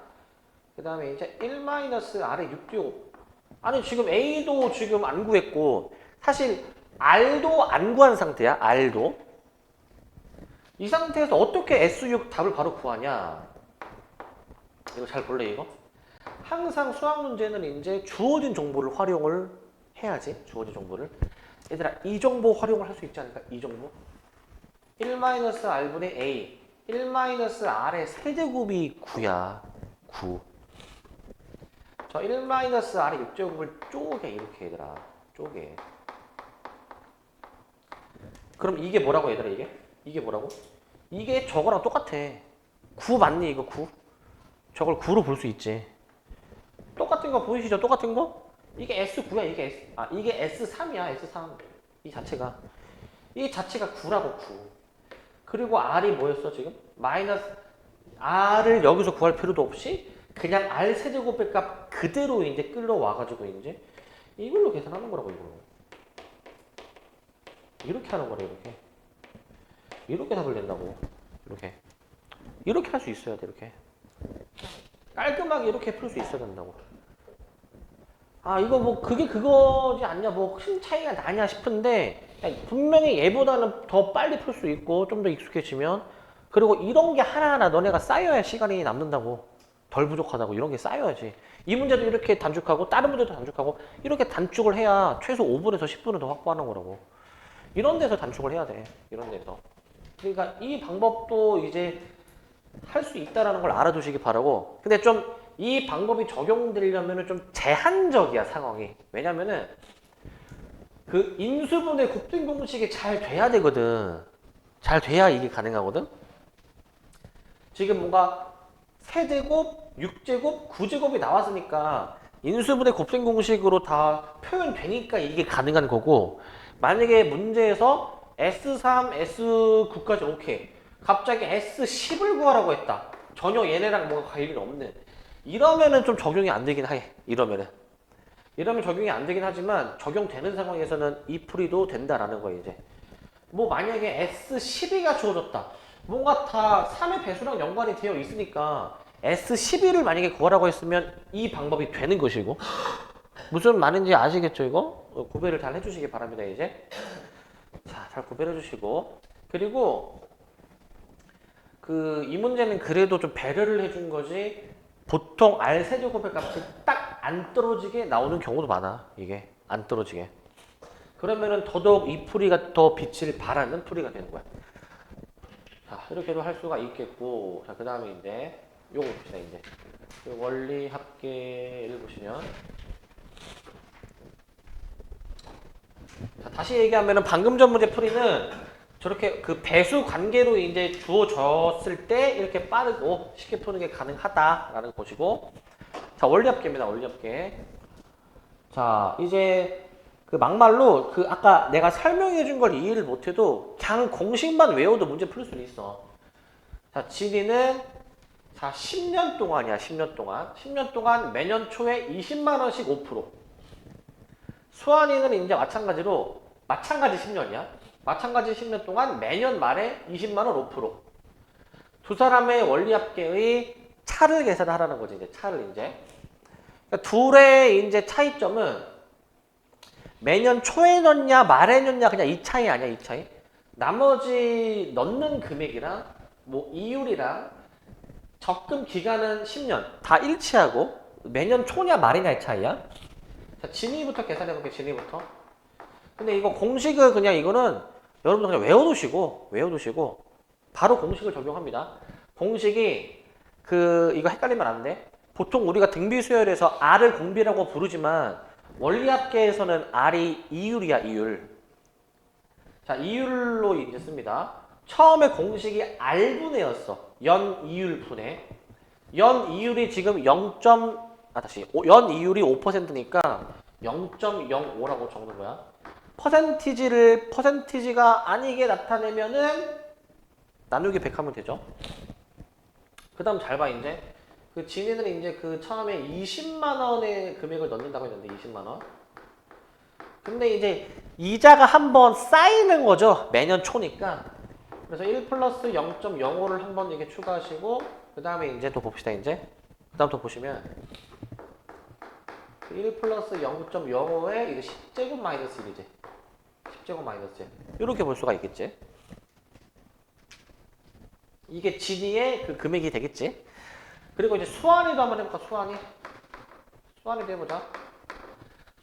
그 다음에 이제 1-R의 6제곱. 아니 지금 A도 지금 안 구했고 사실 R도 안 구한 상태야. R도. 이 상태에서 어떻게 S6 답을 바로 구하냐. 이거 잘 볼래 이거? 항상 수학 문제는 이제 주어진 정보를 활용을 해야지. 주어진 정보를. 얘들아 이 정보 활용을 할 수 있지 않을까? 이 정보. 1-R분의 A 1-R의 세제곱이 9야. 9. 저 1-R의 6제곱을 쪼개 이렇게 얘들아. 쪼개. 그럼 이게 뭐라고 얘들아 이게? 이게 뭐라고? 이게 저거랑 똑같아. 9 맞니 이거 9? 저걸 9로 볼 수 있지. 똑같은 거 보이시죠? 똑같은 거? 이게 S9야 이게 S3이야 S3. 이 자체가. 이 자체가 9라고 9. 그리고 R이 뭐였어 지금? 마이너스 R을 여기서 구할 필요도 없이 그냥 R 세제곱의 값 그대로 이제 끌어와가지고 이제 이걸로 계산하는 거라고 이걸로. 이렇게 하는 거래, 이렇게. 이렇게 답을 낸다고. 이렇게 할 수 있어야 돼, 이렇게. 깔끔하게 이렇게 풀 수 있어야 된다고. 아, 이거 뭐 그게 그거지 않냐, 뭐 큰 차이가 나냐 싶은데 분명히 얘보다는 더 빨리 풀 수 있고 좀 더 익숙해지면, 그리고 이런 게 하나하나 너네가 쌓여야 시간이 남는다고. 덜 부족하다고. 이런 게 쌓여야지. 이 문제도 이렇게 단축하고 다른 문제도 단축하고 이렇게 단축을 해야 최소 5분에서 10분을 더 확보하는 거라고. 이런 데서 단축을 해야 돼. 이런 데서. 그러니까 이 방법도 이제 할 수 있다라는 걸 알아두시기 바라고. 근데 좀 이 방법이 적용되려면 좀 제한적이야, 상황이. 왜냐면은 그 인수분해 곱셈 공식이 잘 돼야 되거든. 잘 돼야 이게 가능하거든. 지금 뭔가 세제곱, 6제곱, 9제곱이 나왔으니까 인수분해 곱셈 공식으로 다 표현되니까 이게 가능한 거고, 만약에 문제에서 S3, S9까지 오케이. 갑자기 S10을 구하라고 했다. 전혀 얘네랑 뭐가 관련이 없는. 이러면은 좀 적용이 안 되긴 해. 이러면 적용이 안 되긴 하지만 적용되는 상황에서는 이 풀이도 된다라는 거예요, 이제. 뭐 만약에 S12가 주어졌다. 뭔가 다 3의 배수랑 연관이 되어 있으니까 S12를 만약에 구하라고 했으면 이 방법이 되는 것이고. 무슨 말인지 아시겠죠, 이거? 구별을 잘 해주시기 바랍니다, 이제. 자, 잘 구별해 주시고. 그리고 이 문제는 그래도 좀 배려를 해준 거지, 보통 R 세제곱의 값이 딱 안 떨어지게 나오는 경우도 많아. 이게 안 떨어지게. 그러면은 더더욱 이 풀이가 더 빛을 발하는 풀이가 되는 거야. 자, 이렇게도 할 수가 있겠고. 자, 그 다음에 이제 요거 봅시다. 이제 원리 합계를 보시면, 자, 다시 얘기하면은 방금 전 문제 풀이는 저렇게 그 배수 관계로 이제 주어졌을 때 이렇게 빠르고 쉽게 푸는 게 가능하다라는 것이고. 자, 원리 합계입니다. 원리 합계. 자, 이제 그 막말로 아까 내가 설명해 준 걸 이해를 못해도 그냥 공식만 외워도 문제 풀 수는 있어. 자, 진이는 자 10년 동안이야. 10년 동안. 10년 동안 매년 초에 20만 원씩 5%. 수환이는 이제 마찬가지 10년이야. 마찬가지 10년 동안 매년 말에 20만 원 5%. 두 사람의 원리 합계의 차를 계산하라는 거지, 이제. 차를 이제. 그러니까 둘의 이제 차이점은 매년 초에 넣냐 말에 넣냐, 그냥 이 차이 아니야, 이 차이. 나머지 넣는 금액이랑 뭐 이율이랑 적금 기간은 10년 다 일치하고 매년 초냐 말이냐의 차이야. 자, 진위부터 계산해볼게. 진위부터. 근데 이거 공식을 그냥, 이거는 여러분들 그냥 외워두시고 바로 공식을 적용합니다. 공식이 이거 헷갈리면 안 돼. 보통 우리가 등비수열에서 R을 공비라고 부르지만 원리합계에서는 R이 이율이야, 이율. 자, 이율로 이제 씁니다. 처음에 공식이 R분해였어. 연 이율 분해. 연 이율이 지금 연 이율이 5%니까 0.05라고 적는 거야. 퍼센티지가 아니게 나타내면은 나누기 100 하면 되죠. 그 다음 잘 봐, 이제. 진이는 이제 처음에 20만 원의 금액을 넣는다고 했는데, 20만 원. 근데 이제 이자가 한번 쌓이는 거죠. 매년 초니까. 그래서 1 플러스 0.05를 한번 이렇게 추가하시고, 그 다음에 이제 또 봅시다, 이제. 그 다음 또 보시면 1 플러스 0.05에 이제 10제곱 마이너스 1이지. 10제곱 마이너스 1. 이렇게 볼 수가 있겠지. 이게 진이의 금액이 되겠지. 그리고 이제 수환이도 한번 해볼까, 수환이도 해보자.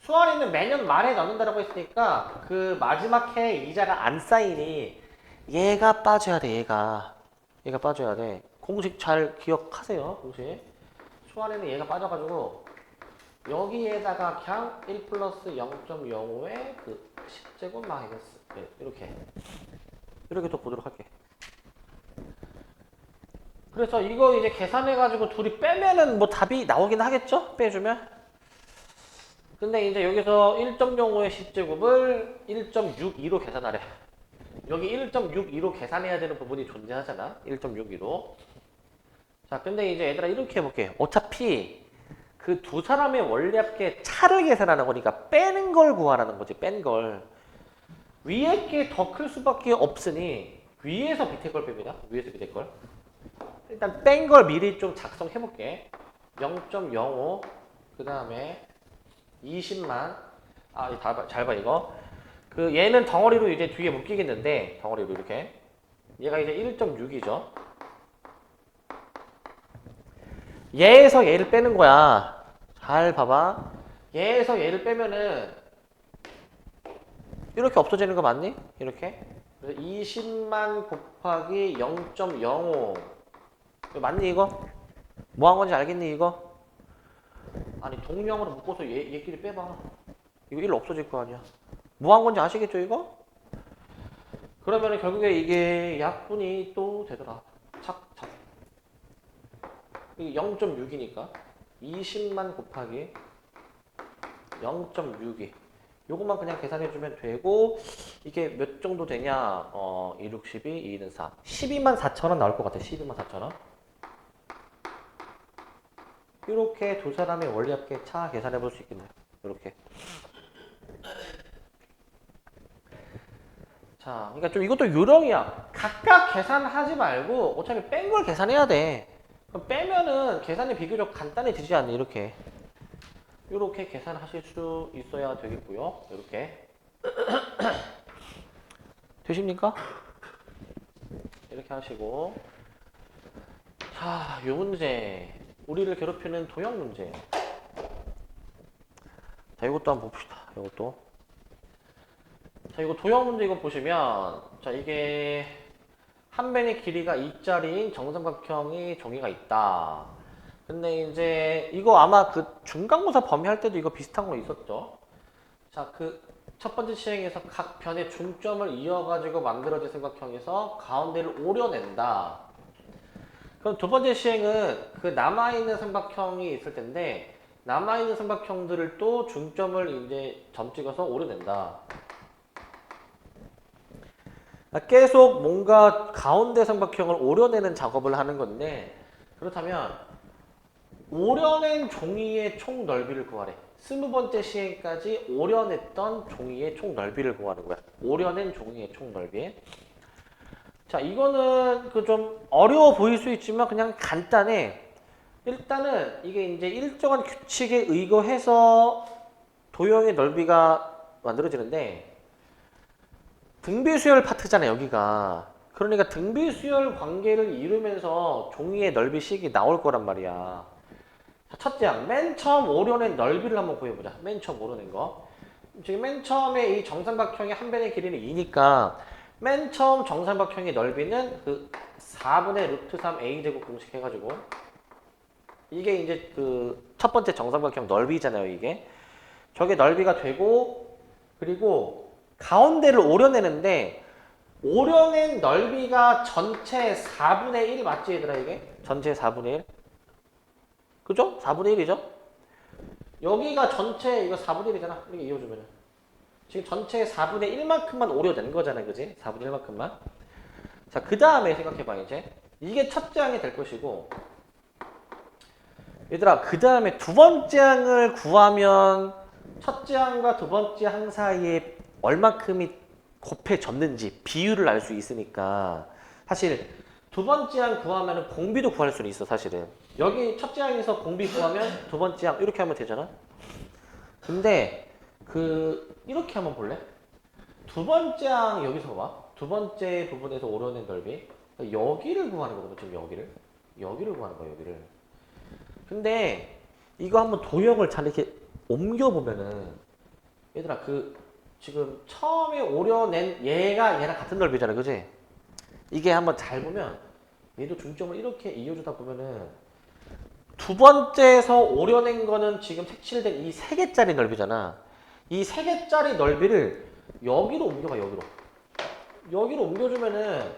수환이는 매년 말에 넣는다라고 했으니까 마지막 해에 이자가 안 쌓이니 얘가 빠져야 돼, 얘가 빠져야 돼. 공식 잘 기억하세요, 공식. 수환이는 얘가 빠져가지고 여기에다가 그냥 1 플러스 0.05에 10제곱 마이너스 1 이렇게 또 보도록 할게. 그래서 이거 이제 계산해가지고 둘이 빼면은 뭐 답이 나오긴 하겠죠? 빼주면. 근데 이제 여기서 1.05의 10제곱을 1.62로 계산하래. 여기 1.62로 계산해야 되는 부분이 존재하잖아. 1.62로. 자, 근데 이제 얘들아 이렇게 해볼게. 어차피 두 사람의 원리 합계 차를 계산하는 거니까 빼는 걸 구하라는 거지. 뺀 걸. 위에 게 더 클 수밖에 없으니 위에서 밑에 걸 뺍니다. 위에서 밑에 걸. 일단 뺀 걸 미리 좀 작성해 볼게. 0.05 그 다음에 20만 잘 봐 이거. 그 얘는 덩어리로 이제 뒤에 묶이겠는데 덩어리로 이렇게 얘가 이제 1.6이죠. 얘에서 얘를 빼는 거야. 잘 봐봐. 얘에서 얘를 빼면은 이렇게 없어지는 거 맞니? 이렇게. 그래서 20만 곱하기 0.05 맞니 이거? 뭐 한 건지 알겠니 이거? 아니 동명으로 묶어서 얘끼리 빼봐. 이거 1 없어질 거 아니야. 뭐 한 건지 아시겠죠 이거? 그러면 결국에 이게 약분이 또 되더라. 착착. 이게 0.6이니까 20만 곱하기 0.62 요것만 그냥 계산해주면 되고 이게 몇 정도 되냐 2, 6, 12, 2는 4 12만 4천원 나올 것 같아. 12만 4천원 이렇게 두 사람의 원리합계 차 계산해 볼 수 있겠네요. 이렇게. 자, 그러니까 좀 이것도 요령이야. 각각 계산하지 말고 어차피 뺀 걸 계산해야 돼. 그럼 빼면은 계산이 비교적 간단해지지 않니? 이렇게. 이렇게 계산하실 수 있어야 되겠고요. 이렇게. 되십니까? 이렇게 하시고. 자, 요 문제. 우리를 괴롭히는 도형 문제. 자, 이것도 한번 봅시다. 이것도. 자, 이거 도형 문제 이거 보시면, 자, 이게 한 변의 길이가 2짜리인 정삼각형이 종이가 있다. 근데 이제 이거 아마 그 중간고사 범위할 때도 이거 비슷한 거 있었죠. 자, 그 첫 번째 시행에서 각 변의 중점을 이어가지고 만들어진 삼각형에서 가운데를 오려낸다. 그럼 두 번째 시행은 그 남아있는 삼각형이 있을 텐데 남아있는 삼각형들을 또 중점을 이제 점 찍어서 오려낸다. 계속 뭔가 가운데 삼각형을 오려내는 작업을 하는 건데 그렇다면 오려낸 종이의 총 넓이를 구하래. 20번째 시행까지 오려냈던 종이의 총 넓이를 구하는 거야. 오려낸 종이의 총 넓이. 자, 이거는 그 좀 어려워 보일 수 있지만 그냥 간단해. 일단은 이게 이제 일정한 규칙에 의거해서 도형의 넓이가 만들어지는데 등비수열 파트잖아 여기가. 그러니까 등비수열 관계를 이루면서 종이의 넓이식이 나올 거란 말이야. 자, 첫째 항, 맨 처음 오려낸 넓이를 한번 구해보자. 맨 처음 오려낸 거. 지금 맨 처음에 이 정삼각형의 한 변의 길이는 2니까 맨 처음 정삼각형의 넓이는 그 4분의 루트 3 a제곱 공식 해가지고 이게 이제 그 첫 번째 정삼각형 넓이잖아요 이게. 저게 넓이가 되고 그리고 가운데를 오려내는데 오려낸 넓이가 전체 4분의 1 맞지 얘들아 이게? 전체 4분의 1 그죠? 4분의 1이죠? 여기가 전체 이거 4분의 1이잖아 이렇게 이어주면은 지금 전체 4분의 1만큼만 오려낸 거잖아 그지? 4분의 1만큼만 자 그 다음에 생각해봐 이제 이게 첫째 항이 될 것이고 얘들아 그 다음에 두 번째 항을 구하면 첫째 항과 두 번째 항 사이에 얼마큼이 곱해졌는지 비율을 알 수 있으니까 사실 두 번째 항 구하면 공비도 구할 수는 있어 사실은. 여기 첫째 항에서 공비 구하면 두 번째 항 이렇게 하면 되잖아. 근데 그 이렇게 한번 볼래? 두 번째 항 여기서 봐. 두 번째 부분에서 오려낸 넓이 여기를 구하는 거거든. 지금 여기를 구하는 거야 여기를. 근데 이거 한번 도형을 잘 이렇게 옮겨보면은 얘들아 그 지금 처음에 오려낸 얘가 얘랑 같은 넓이잖아 그지? 이게 한번 잘 보면 얘도 중점을 이렇게 이어주다 보면은 두 번째에서 오려낸 거는 지금 색칠된 이 3개짜리 넓이잖아. 이 3개짜리 넓이를 여기로 옮겨가 여기로 옮겨주면은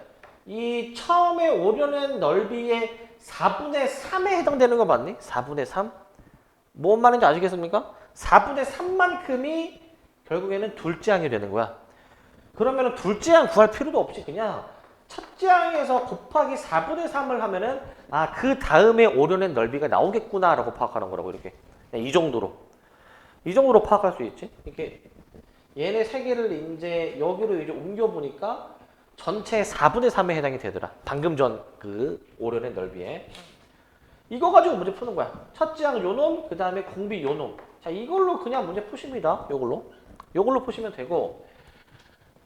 이 처음에 오려낸 넓이의 4분의 3에 해당되는 거 맞니? 4분의 3? 뭔 말인지 아시겠습니까? 4분의 3만큼이 결국에는 둘째 항이 되는 거야. 그러면은 둘째 항 구할 필요도 없이 그냥 첫째 항에서 곱하기 4분의 3을 하면은 아, 그 다음에 오려낸 넓이가 나오겠구나 라고 파악하는 거라고 이렇게. 이 정도로 파악할 수 있지. 이렇게 얘네 세 개를 이제 여기로 이제 옮겨보니까 전체 4분의 3에 해당이 되더라. 방금 전 그 오련의 넓이에. 이거 가지고 문제 푸는 거야. 첫째 항 요놈, 그 다음에 공비 요놈. 자, 이걸로 그냥 문제 푸십니다. 요걸로 푸시면 되고.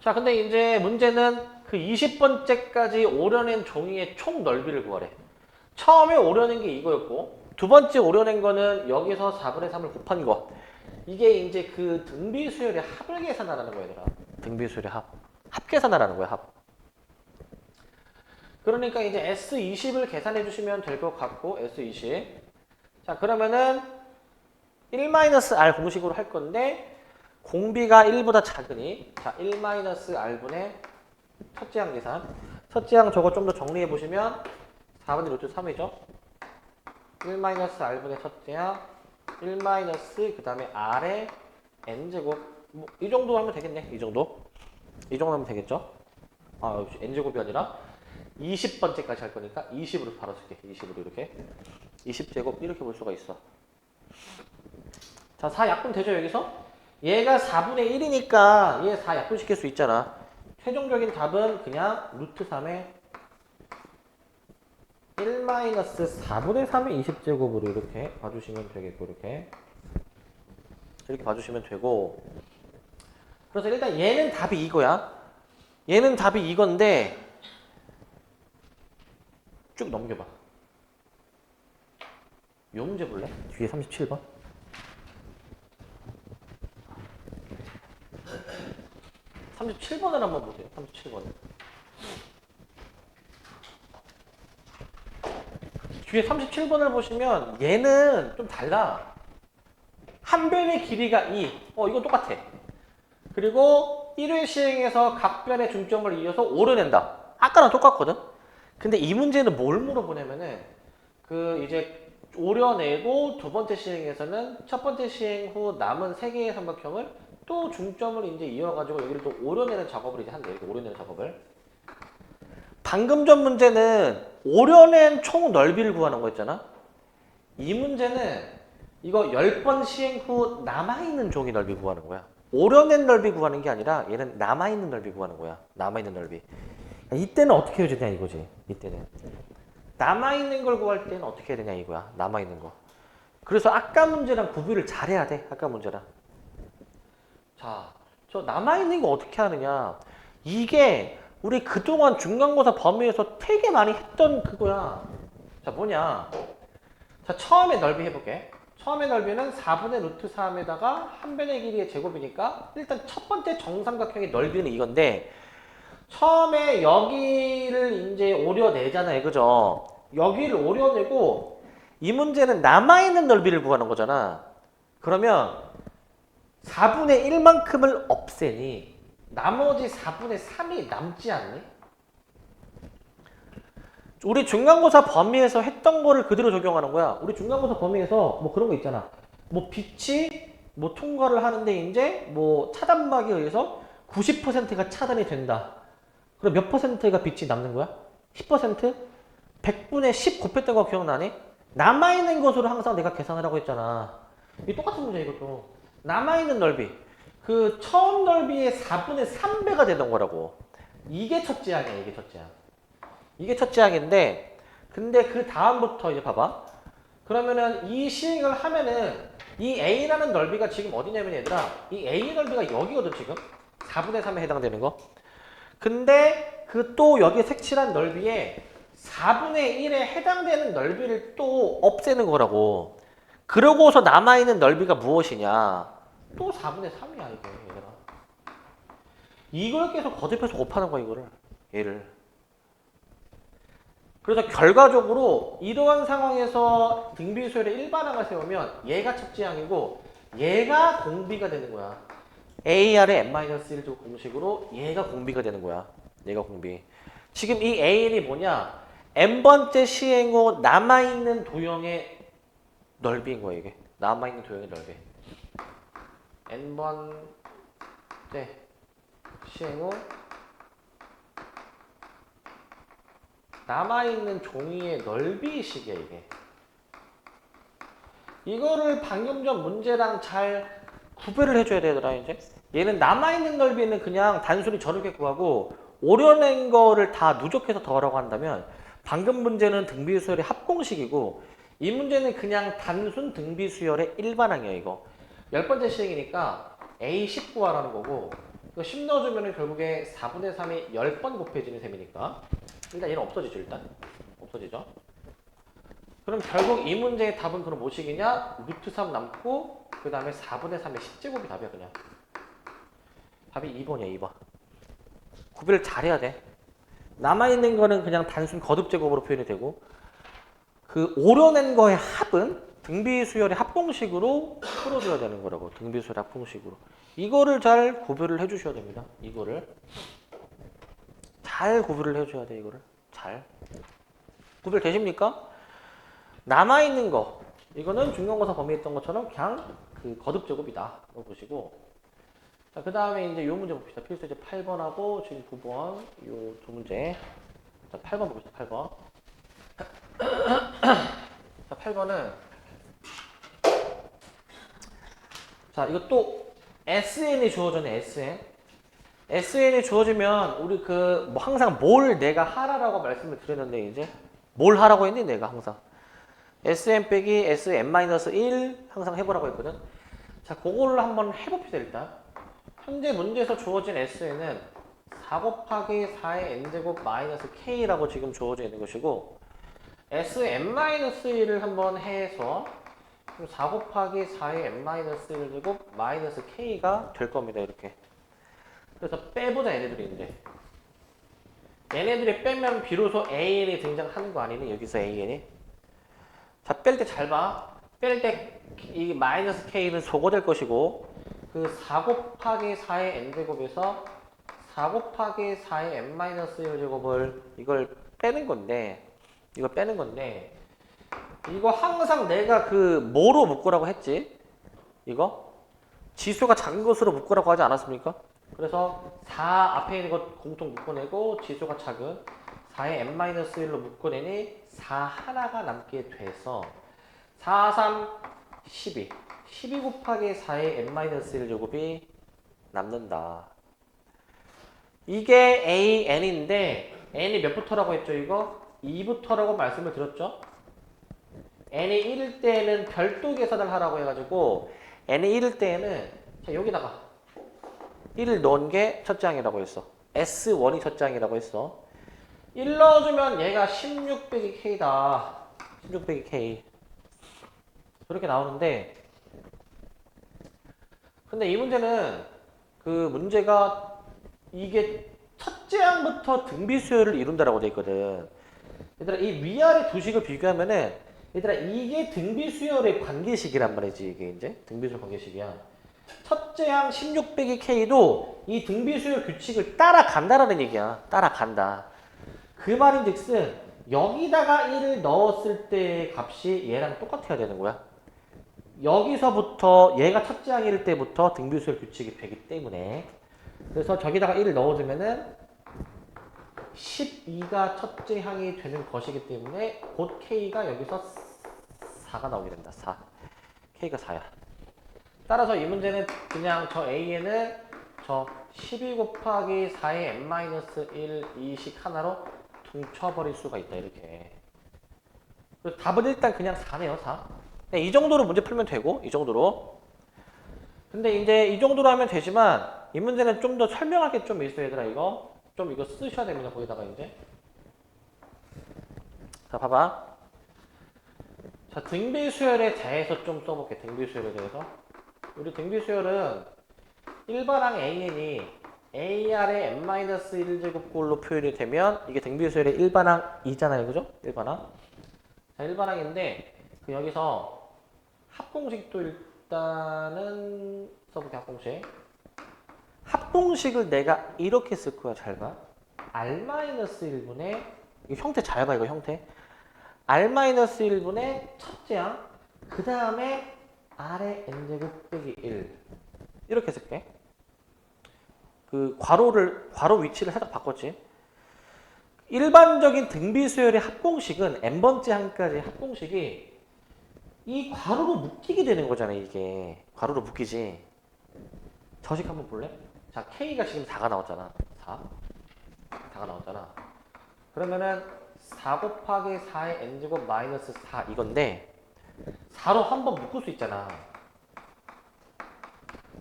자, 근데 이제 문제는 그 20번째까지 오려낸 종이의 총 넓이를 구하래. 처음에 오려낸 게 이거였고, 두 번째 오려낸 거는 여기서 4분의 3을 곱한 거. 이게 이제 그 등비수열의 합을 계산하라는 거야, 얘들아. 등비수열의 합. 합 계산하라는 거야, 합. 그러니까 이제 S20을 계산해 주시면 될 것 같고, S20. 자, 그러면은 1-R 공식으로 할 건데, 공비가 1보다 작으니, 자, 1-R분의 첫째 항 계산. 첫째 항 저거 좀 더 정리해 보시면 4분의 루트 3이죠. 1-R분의 첫째 항, 1- 그 다음에 R의 N제곱. 뭐, 이 정도 하면 되겠네, 이 정도. 이 정도 하면 되겠죠. 아, N제곱이 아니라 20번째까지 할 거니까 20으로 바로 쓸게. 20으로 이렇게. 20제곱 이렇게 볼 수가 있어. 자, 4 약분 되죠, 여기서? 얘가 4분의 1이니까 얘 4 약분시킬 수 있잖아. 최종적인 답은 그냥 루트 3의 1-4분의 3의 20제곱으로 이렇게 봐주시면 되겠고, 이렇게 봐주시면 되고. 그래서 일단 얘는 답이 이거야. 얘는 답이 이건데 쭉 넘겨봐. 요 문제 볼래? 뒤에 37번. 37번을 한번 보세요. 37번을. 뒤에 37번을 보시면 얘는 좀 달라. 한 변의 길이가 2. 이건 똑같아. 그리고 1회 시행에서 각 변의 중점을 이어서 오려낸다. 아까랑 똑같거든? 근데 이 문제는 뭘 물어보냐면은 그 이제 오려내고 두 번째 시행에서는 첫 번째 시행 후 남은 세 개의 삼각형을 또 중점을 이제 이어가지고 여기를 또 오려내는 작업을 이제 한대. 이렇게 오려내는 작업을. 방금 전 문제는 오려낸 총 넓이를 구하는 거였잖아. 이 문제는 이거 10번 시행 후 남아있는 종이 넓이 구하는 거야. 오려낸 넓이 구하는 게 아니라 얘는 남아있는 넓이 구하는 거야. 남아있는 넓이. 이때는 어떻게 해야 되냐 이거지. 이때는. 남아있는 걸 구할 때는 어떻게 해야 되냐 이거야. 남아있는 거. 그래서 아까 문제랑 구비를 잘해야 돼. 아까 문제랑. 자, 저 남아있는 거 어떻게 하느냐. 이게 우리 그동안 중간고사 범위에서 되게 많이 했던 그거야. 자, 뭐냐. 자, 처음에 넓이 해볼게. 처음에 넓이는 4분의 루트 3에다가 한 변의 길이의 제곱이니까 일단 첫 번째 정삼각형의 넓이는 이건데 처음에 여기를 이제 오려내잖아요. 그죠? 여기를 오려내고 이 문제는 남아있는 넓이를 구하는 거잖아. 그러면 4분의 1만큼을 없애니 나머지 4분의 3이 남지 않니? 우리 중간고사 범위에서 했던 거를 그대로 적용하는 거야. 우리 중간고사 범위에서 뭐 그런 거 있잖아. 뭐 빛이 뭐 통과를 하는데 이제 뭐 차단막에 의해서 90%가 차단이 된다. 그럼 몇 퍼센트가 빛이 남는 거야? 10%? 100분의 10 곱했던 거 기억나니? 남아있는 것으로 항상 내가 계산을 하고 있잖아. 이 똑같은 문제야 이것도. 남아있는 넓이. 그 처음 넓이의 4분의 3배가 되는 거라고. 이게 첫째 항이야, 이게 첫째 항. 이게 첫째 항인데, 근데 그 다음부터 이제 봐봐. 그러면은 이 시행을 하면은 이 A라는 넓이가 지금 어디냐면 얘들아, 이 A 넓이가 여기거든 지금. 4분의 3에 해당되는 거. 근데 그 또 여기 색칠한 넓이에 4분의 1에 해당되는 넓이를 또 없애는 거라고. 그러고서 남아있는 넓이가 무엇이냐? 또 4분의 3이야 이게 얘들아. 이걸 계속 거듭해서 곱하는 거야 이거를. 얘를. 그래서 결과적으로 이러한 상황에서 등비수열의 일반항을 세우면 얘가 첫째 항이고 얘가 공비가 되는 거야. AR의 n-1제곱 공식으로 얘가 공비가 되는 거야. 얘가 공비. 지금 이 AN이 뭐냐? n번째 시행 후 남아있는 도형의 넓이인 거야 이게. 남아있는 도형의 넓이. n번째 시행 후 남아있는 종이의 넓이식이야 이게. 이거를 방금 전 문제랑 잘 구별을 해줘야 되더라 이제. 얘는 남아있는 넓이는 그냥 단순히 저렇게 구하고 오려낸 거를 다 누적해서 더하라고 한다면 방금 문제는 등비수열의 합공식이고 이 문제는 그냥 단순 등비수열의 일반항이야 이거. 10번째 시행이니까 A10 구하라는 거고 이거 10 넣어주면 결국에 4분의 3이 10번 곱해지는 셈이니까 일단 얘는 없어지죠 일단. 없어지죠. 그럼 결국 이 문제의 답은 그럼 뭐식이냐? 루트 3 남고 그 다음에 4분의 3의 10제곱이 답이야 그냥. 답이 2번이야 2번. 구별을 잘해야 돼. 남아있는 거는 그냥 단순 거듭제곱으로 표현이 되고 그 오려낸 거의 합은 등비수열의 합공식으로 풀어줘야 되는 거라고. 등비수열의 합공식으로. 이거를 잘 구별을 해주셔야 됩니다. 이거를. 잘 구별을 해줘야 돼 이거를. 잘. 구별 되십니까? 남아있는 거. 이거는 중간고사 범위했던 것처럼 그냥 그 거듭제곱이다. 이거 보시고. 자, 그 다음에 이제 요 문제 봅시다. 필수제 8번하고 지금 9번. 요 두 문제. 자, 8번 봅시다. 8번. 자, 8번은 자, 이거 또 SN이 주어졌네. SN. SN이 주어지면 우리 그 뭐 항상 뭘 내가 하라라고 말씀을 드렸는데 이제 뭘 하라고 했니? 내가 항상 SN 빼기 SN-1 항상 해보라고 했거든. 자, 그거를 한번 해봅시다 일단. 현재 문제에서 주어진 SN은 4 곱하기 4의 n제곱 마이너스 k라고 지금 주어져 있는 것이고 Sn-1을 한번 해서 4 곱하기 4의 n-1제곱 마이너스 k가 될 겁니다. 이렇게. 그래서 빼보자 얘네들인데 얘네들이 빼면 비로소 AN이 등장하는 거 아니니? 여기서 AN이. 자, 뺄 때 잘 봐. 뺄 때 이 마이너스 k는 소거될 것이고 그 4 곱하기 4의 n제곱에서 4 곱하기 4의 n-1제곱을 이걸 빼는 건데 이거 빼는 건데 이거 항상 내가 그 뭐로 묶으라고 했지? 이거? 지수가 작은 것으로 묶으라고 하지 않았습니까? 그래서 4 앞에 있는 것 공통 묶어내고 지수가 작은 4의 n-1로 묶어내니 4 하나가 남게 돼서 4, 3, 12 12 곱하기 4의 n-1 제곱이 남는다. 이게 AN인데 n이 몇부터라고 했죠 이거? 2부터라고 말씀을 드렸죠? n이 1일 때는 별도 계산을 하라고 해가지고 n이 1일 때는 자, 여기다가 1을 넣은 게 첫째 항이라고 했어. S1이 첫째 항이라고 했어. 1 넣어주면 얘가 16 빼기 K다. 16 빼기 K. 그렇게 나오는데 근데 이 문제는 그 문제가 이게 첫째 항부터 등비수열을 이룬다라고 돼 있거든. 얘들아 이 위아래 두 식을 비교하면은 얘들아 이게 등비수열의 관계식이란 말이지. 이게 이제 등비수열 관계식이야. 첫째 항 16 빼기 K도 이 등비수열 규칙을 따라간다라는 얘기야. 따라간다. 그 말인즉슨 여기다가 1을 넣었을 때의 값이 얘랑 똑같아야 되는 거야. 여기서부터 얘가 첫째 항일 때부터 등비수열 규칙이 되기 때문에 그래서 저기다가 1을 넣어주면은 12가 첫째 항이 되는 것이기 때문에 곧 K가 여기서 4가 나오게 된다. 4. K가 4야. 따라서 이 문제는 그냥 저 A에는 저 12 곱하기 4의 n-1 이식 하나로 퉁쳐버릴 수가 있다. 이렇게. 그래서 답은 일단 그냥 4네요. 4. 네, 이 정도로 문제 풀면 되고 이 정도로. 근데 이제 이 정도로 하면 되지만 이 문제는 좀 더 설명할 게 좀 있어요. 얘들아 이거. 좀 이거 쓰셔야 됩니다. 거기다가 이제. 자 봐봐. 자 등비수열에 대해서 좀 써볼게. 등비수열에 대해서. 우리 등비수열은 일반항 AN이 AR의 n-1제곱꼴로 표현이 되면 이게 등비수열의 일반항이잖아요. 그죠? 일반항. 자, 일반항인데 그 여기서 합공식도 일단은 써볼게. 합공식. 합공식을 내가 이렇게 쓸 거야. 잘 봐. R-1분의 이거 형태 잘 봐. 이거 형태. R-1분의 첫째 항 그 다음에 R의 n제곱 빼기 1 이렇게 쓸게. 그 괄호 위치를 살짝 바꿨지. 일반적인 등비수열의 합공식은 n번째 항까지 합공식이 이 괄호로 묶이게 되는 거잖아. 이게 괄호로 묶이지. 저식 한번 볼래? 자, K가 지금 4가 나왔잖아. 4가 나왔잖아. 그러면은 4 곱하기 4의 n제곱 마이너스 4 이건데 4로 한 번 묶을 수 있잖아.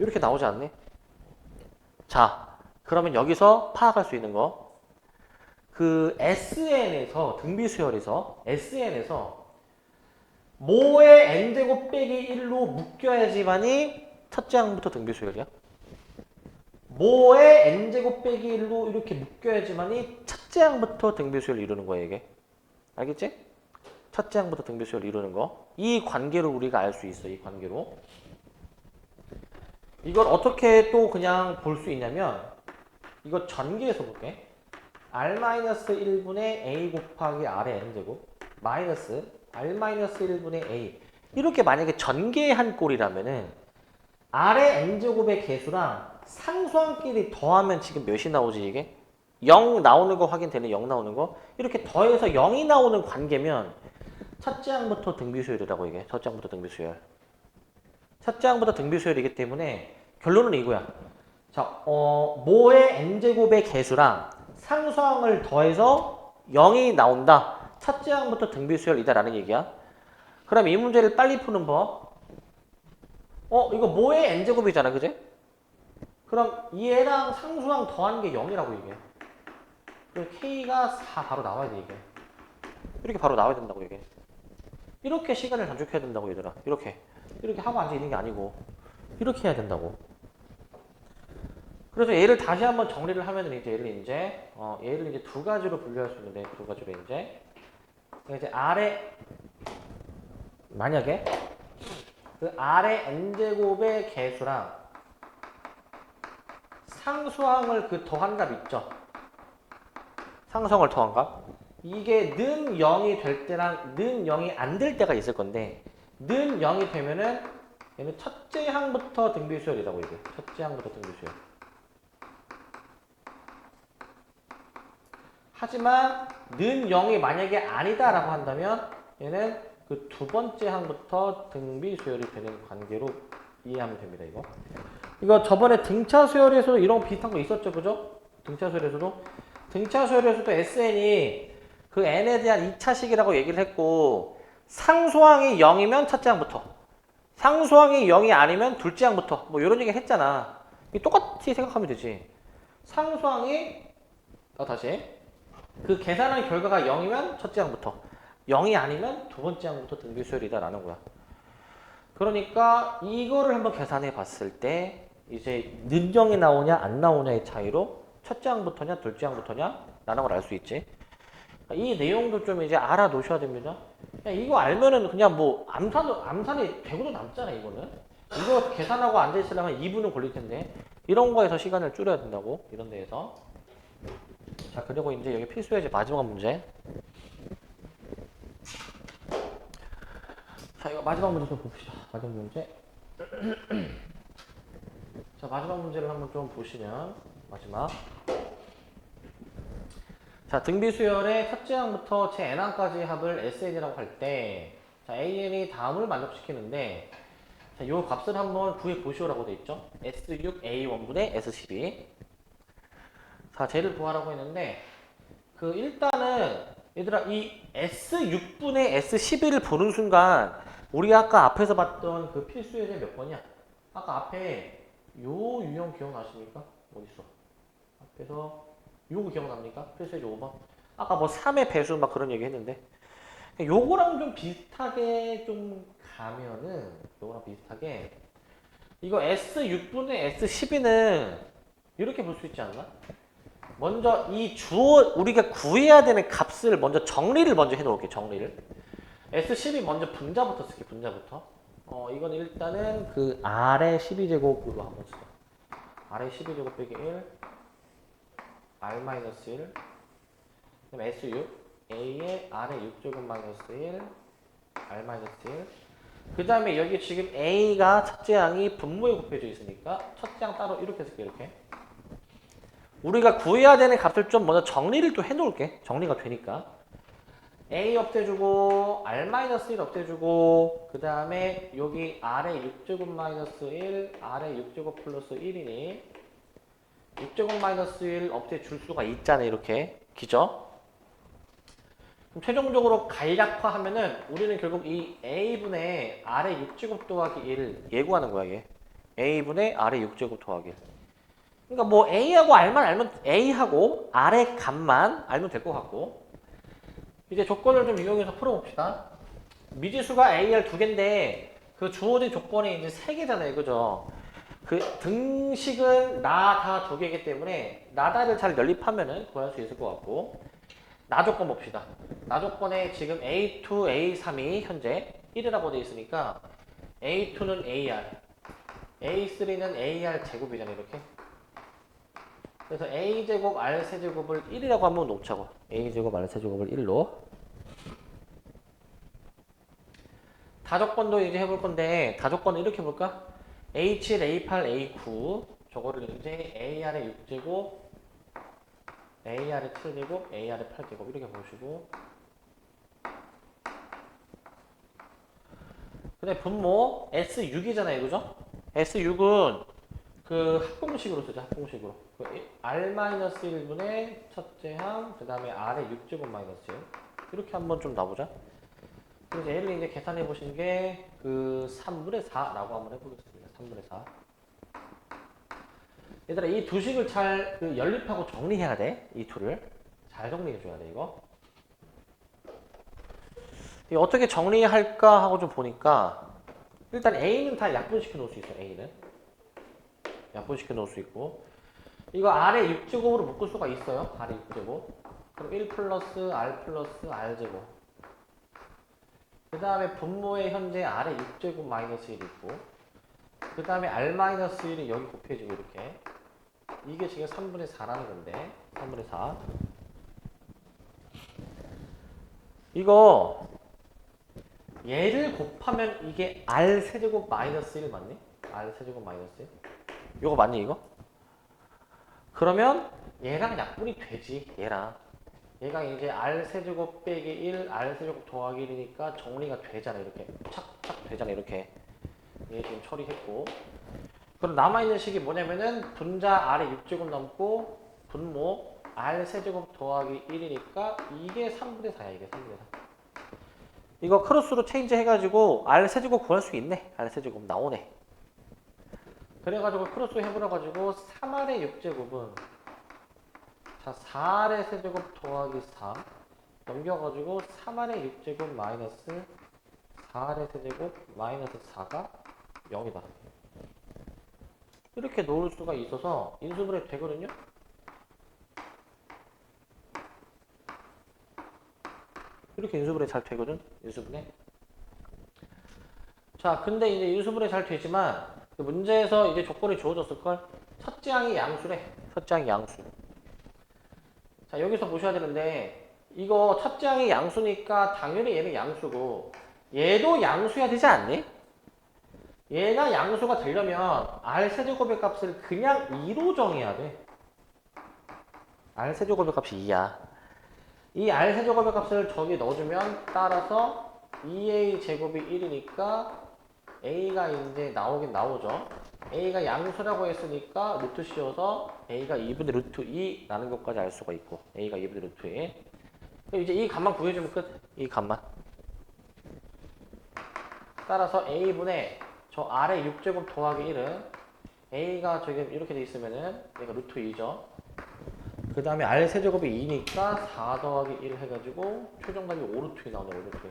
이렇게 나오지 않니? 자, 그러면 여기서 파악할 수 있는 거. 그 SN에서 등비수열에서 SN에서 모의 n제곱 빼기 1로 묶여야지만이 첫째 항부터 등비수열이야. 모의 n제곱 빼기 1로 이렇게 묶여야지만이 첫째 항부터 등비수열 이루는 거야 이게. 알겠지? 첫째 항부터 등비수열 이루는 거. 이 관계로 우리가 알 수 있어. 이 관계로. 이걸 어떻게 또 그냥 볼 수 있냐면 이거 전개해서 볼게. R-1분의 A 곱하기 R의 N제곱 마이너스 R-1분의 A 이렇게 만약에 전개한 꼴이라면은 R의 N제곱의 개수랑 상수항끼리 더하면 지금 몇이 나오지 이게? 0 나오는 거 확인되네. 0 나오는 거. 이렇게 더해서 0이 나오는 관계면 첫째 항부터 등비수열이라고 이게. 첫째 항부터 등비수열. 첫째 항부터 등비수열이기 때문에 결론은 이거야. 자, 모의 n제곱의 개수랑 상수항을 더해서 0이 나온다. 첫째 항부터 등비수열이다라는 얘기야. 그럼 이 문제를 빨리 푸는 법. 이거 모의 n제곱이잖아. 그지? 그럼 얘랑 상수항 더한 게 0이라고 이게. 그럼 K가 4 바로 나와야 돼 이게. 이렇게 바로 나와야 된다고 이게. 이렇게 시간을 단축해야 된다고 얘들아. 이렇게 하고 앉아 있는 게 아니고 이렇게 해야 된다고. 그래서 얘를 다시 한번 정리를 하면은 이제 얘를 이제 두 가지로 분류할 수 있는데 두 가지로 이제 R의 만약에 그 R의 n제곱의 개수랑 상수항을 그 더한 값 있죠. 상수항을 더한 값. 이게 는 0이 될 때랑 는 0이 안 될 때가 있을 건데 는 0이 되면은 얘는 첫째 항부터 등비수열이라고 이게. 첫째 항부터 등비수열. 하지만 는 0이 만약에 아니다라고 한다면 얘는 그 두 번째 항부터 등비수열이 되는 관계로 이해하면 됩니다. 이거 저번에 등차수열에서도 이런 비슷한 거 있었죠, 그죠? 등차수열에서도 SN이 그 n에 대한 2차식이라고 얘기를 했고 상수항이 0이면 첫째 항부터, 상수항이 0이 아니면 둘째 항부터 뭐 이런 얘기 했잖아. 똑같이 생각하면 되지. 상수항이 다시 그 계산한 결과가 0이면 첫째 항부터, 0이 아니면 두 번째 항부터 등비수열이다라는 거야. 그러니까 이거를 한번 계산해 봤을 때 이제 는 0이 나오냐 안 나오냐의 차이로 첫째 항부터냐 둘째 항부터냐 라는 걸 알 수 있지. 이 내용도 좀 이제 알아놓으셔야 됩니다. 이거 알면은 그냥 뭐 암산이 되고도 남잖아 이거는. 이거 계산하고 앉아있으려면 2분은 걸릴 텐데 이런 거에서 시간을 줄여야 된다고. 이런 데에서. 자, 그리고 이제 여기 필수예제 마지막 문제. 자, 이거 마지막 문제 좀 봅시다. 마지막 문제. 자, 마지막 문제를 한번 좀 보시면 마지막. 자, 등비수열의 첫째 항부터 제 n항까지 합을 SN이라고 할 때, 자, AN이 다음을 만족시키는데, 자, 요 값을 한번 구해 보시오라고 돼 있죠. S6A1분의 S12. 자, 쟤를 구하라고 했는데, 일단은, 얘들아, 이 S6분의 S12를 보는 순간, 우리가 아까 앞에서 봤던 그 필수예제 몇 번이야? 아까 앞에 요 유형 기억나십니까? 어딨어? 앞에서 요거 기억납니까? 필수예제 5번. 아까 뭐 3의 배수 막 그런 얘기 했는데 요거랑 좀 비슷하게 좀 가면은 요거랑 비슷하게 이거 S6분의 S12는 이렇게 볼 수 있지 않나? 먼저 이 주어 우리가 구해야 되는 값을 먼저 정리를 먼저 해놓을게. 정리를. S12 먼저 분자부터 쓸게. 분자부터. 이건 일단은 그 R의 12제곱으로 한번 쓰자. R의 12제곱 빼기 1 R-1 그다음 S6 A의 R의 6제곱 마이너스 1 R-1 그 다음에 여기 지금 A가 첫째 항이 분모에 곱해져 있으니까 첫째 항 따로 이렇게 쓸게. 이렇게 우리가 구해야 되는 값을 좀 먼저 정리를 또 해놓을게. 정리가 되니까 A 없애주고 R-1 없애주고 그 다음에 여기 R에 6제곱 마이너스 1 R에 6제곱 플러스 1이니 6제곱 마이너스 1 없애줄 수가 있잖아요. 이렇게 기죠? 그럼 최종적으로 간략화하면은 우리는 결국 이 A분의 R의 6제곱 더하기 1을 예고하는 거야. 얘. A분의 R의 6제곱 더하기 1. 그러니까 뭐 A하고 R만 알면 A하고 R의 값만 알면 될 것 같고 이제 조건을 좀 이용해서 풀어봅시다. 미지수가 AR 두 개인데 그 주어진 조건이 이제 세 개잖아요. 그죠? 그 등식은 나다 두 개이기 때문에 나다를 잘 연립하면은 구할 수 있을 것 같고 나 조건 봅시다. 나 조건에 지금 A2, A3이 현재 1이라고 되어 있으니까 A2는 AR, A3는 AR 제곱이잖아요. 이렇게. 그래서 A제곱 R세제곱을 1이라고 한번 놓자고. A제곱 R세제곱을 1로. 다조건도 이제 해볼 건데 다조건은 이렇게 볼까? A7, A8, A9 저거를 이제 AR의 6제곱 AR의 7제곱, AR의 8제곱 이렇게 보시고 근데 분모 S6이잖아요. 그죠? S6은 그 합공식으로 쓰자. 합공식으로. R-1분의 첫째 항, 그 다음에 R의 6제곱 마이너스 1 이렇게 한번 좀 놔보자. 그래서 얘를 이제 계산해 보시는 게 그 3분의 4라고 한번 해보겠습니다. 3분의 4. 얘들아 이 두 식을 잘 그 연립하고 정리해야 돼. 이 둘을 잘 정리해 줘야 돼. 이거 어떻게 정리할까 하고 좀 보니까 일단 A는 다 약분시켜 놓을 수 있어. A는 약분시켜 놓을 수 있고 이거 R의 6제곱으로 묶을 수가 있어요. R의 6제곱 그럼 1 플러스 R 플러스 R제곱 그 다음에 분모에 현재 R의 6제곱 마이너스 1이 있고 그 다음에 R 마이너스 1이 여기 곱해지고 이렇게 이게 지금 3분의 4라는 건데 3분의 4 이거 얘를 곱하면 이게 R 세제곱 마이너스 1 맞니? R 세제곱 마이너스 1 이거 맞니 이거? 그러면 얘랑 약분이 되지 얘랑 얘가 이제 R 세제곱 빼기 1 R 세제곱 더하기 1이니까 정리가 되잖아 이렇게 착착 되잖아 이렇게 얘 지금 처리했고 그럼 남아있는 식이 뭐냐면은 분자 R에 6제곱 남고 분모 R 세제곱 더하기 1이니까 이게 3분의 4야 이게 3분의 4 이거 크로스로 체인지 해가지고 R 세제곱 구할 수 있네 R 세제곱 나오네 그래가지고 크로스 해버려가지고 3R의 6제곱은 자 4R의 세제곱 더하기 3 넘겨가지고 3R의 6제곱 마이너스 4R의 세제곱 마이너스 4가 0이다 이렇게 놓을 수가 있어서 인수분해 되거든요. 이렇게 인수분해 잘 되거든. 인수분해. 자, 근데 이제 인수분해 잘 되지만 그 문제에서 이제 조건이 주어졌을 걸. 첫째 항이 양수래. 첫째 항이 양수. 자, 여기서 보셔야 되는데 이거 첫째 항이 양수니까 당연히 얘는 양수고 얘도 양수여야 되지 않니? 얘가 양수가 되려면 R 세제곱의 값을 그냥 2로 정해야 돼. R 세제곱의 값이 2야. 이 R 세제곱의 값을 저기 넣어주면 따라서 2A 제곱이 1이니까 A가 이제 나오긴 나오죠. A가 양수라고 했으니까 루트 씌워서 A가 2분의 루트 2라는 것까지 알 수가 있고 A가 2분의 루트 2. 그럼 이제 이 값만 구해주면 끝. 이 값만. 따라서 A분의 저 R의 6제곱 더하기 1은 A가 저기 이렇게 돼 있으면은 얘가 루트 2죠. 그 다음에 R 세제곱이 2니까 4 더하기 1 해가지고 최종답이 5루트 2 나오네 5루트 2.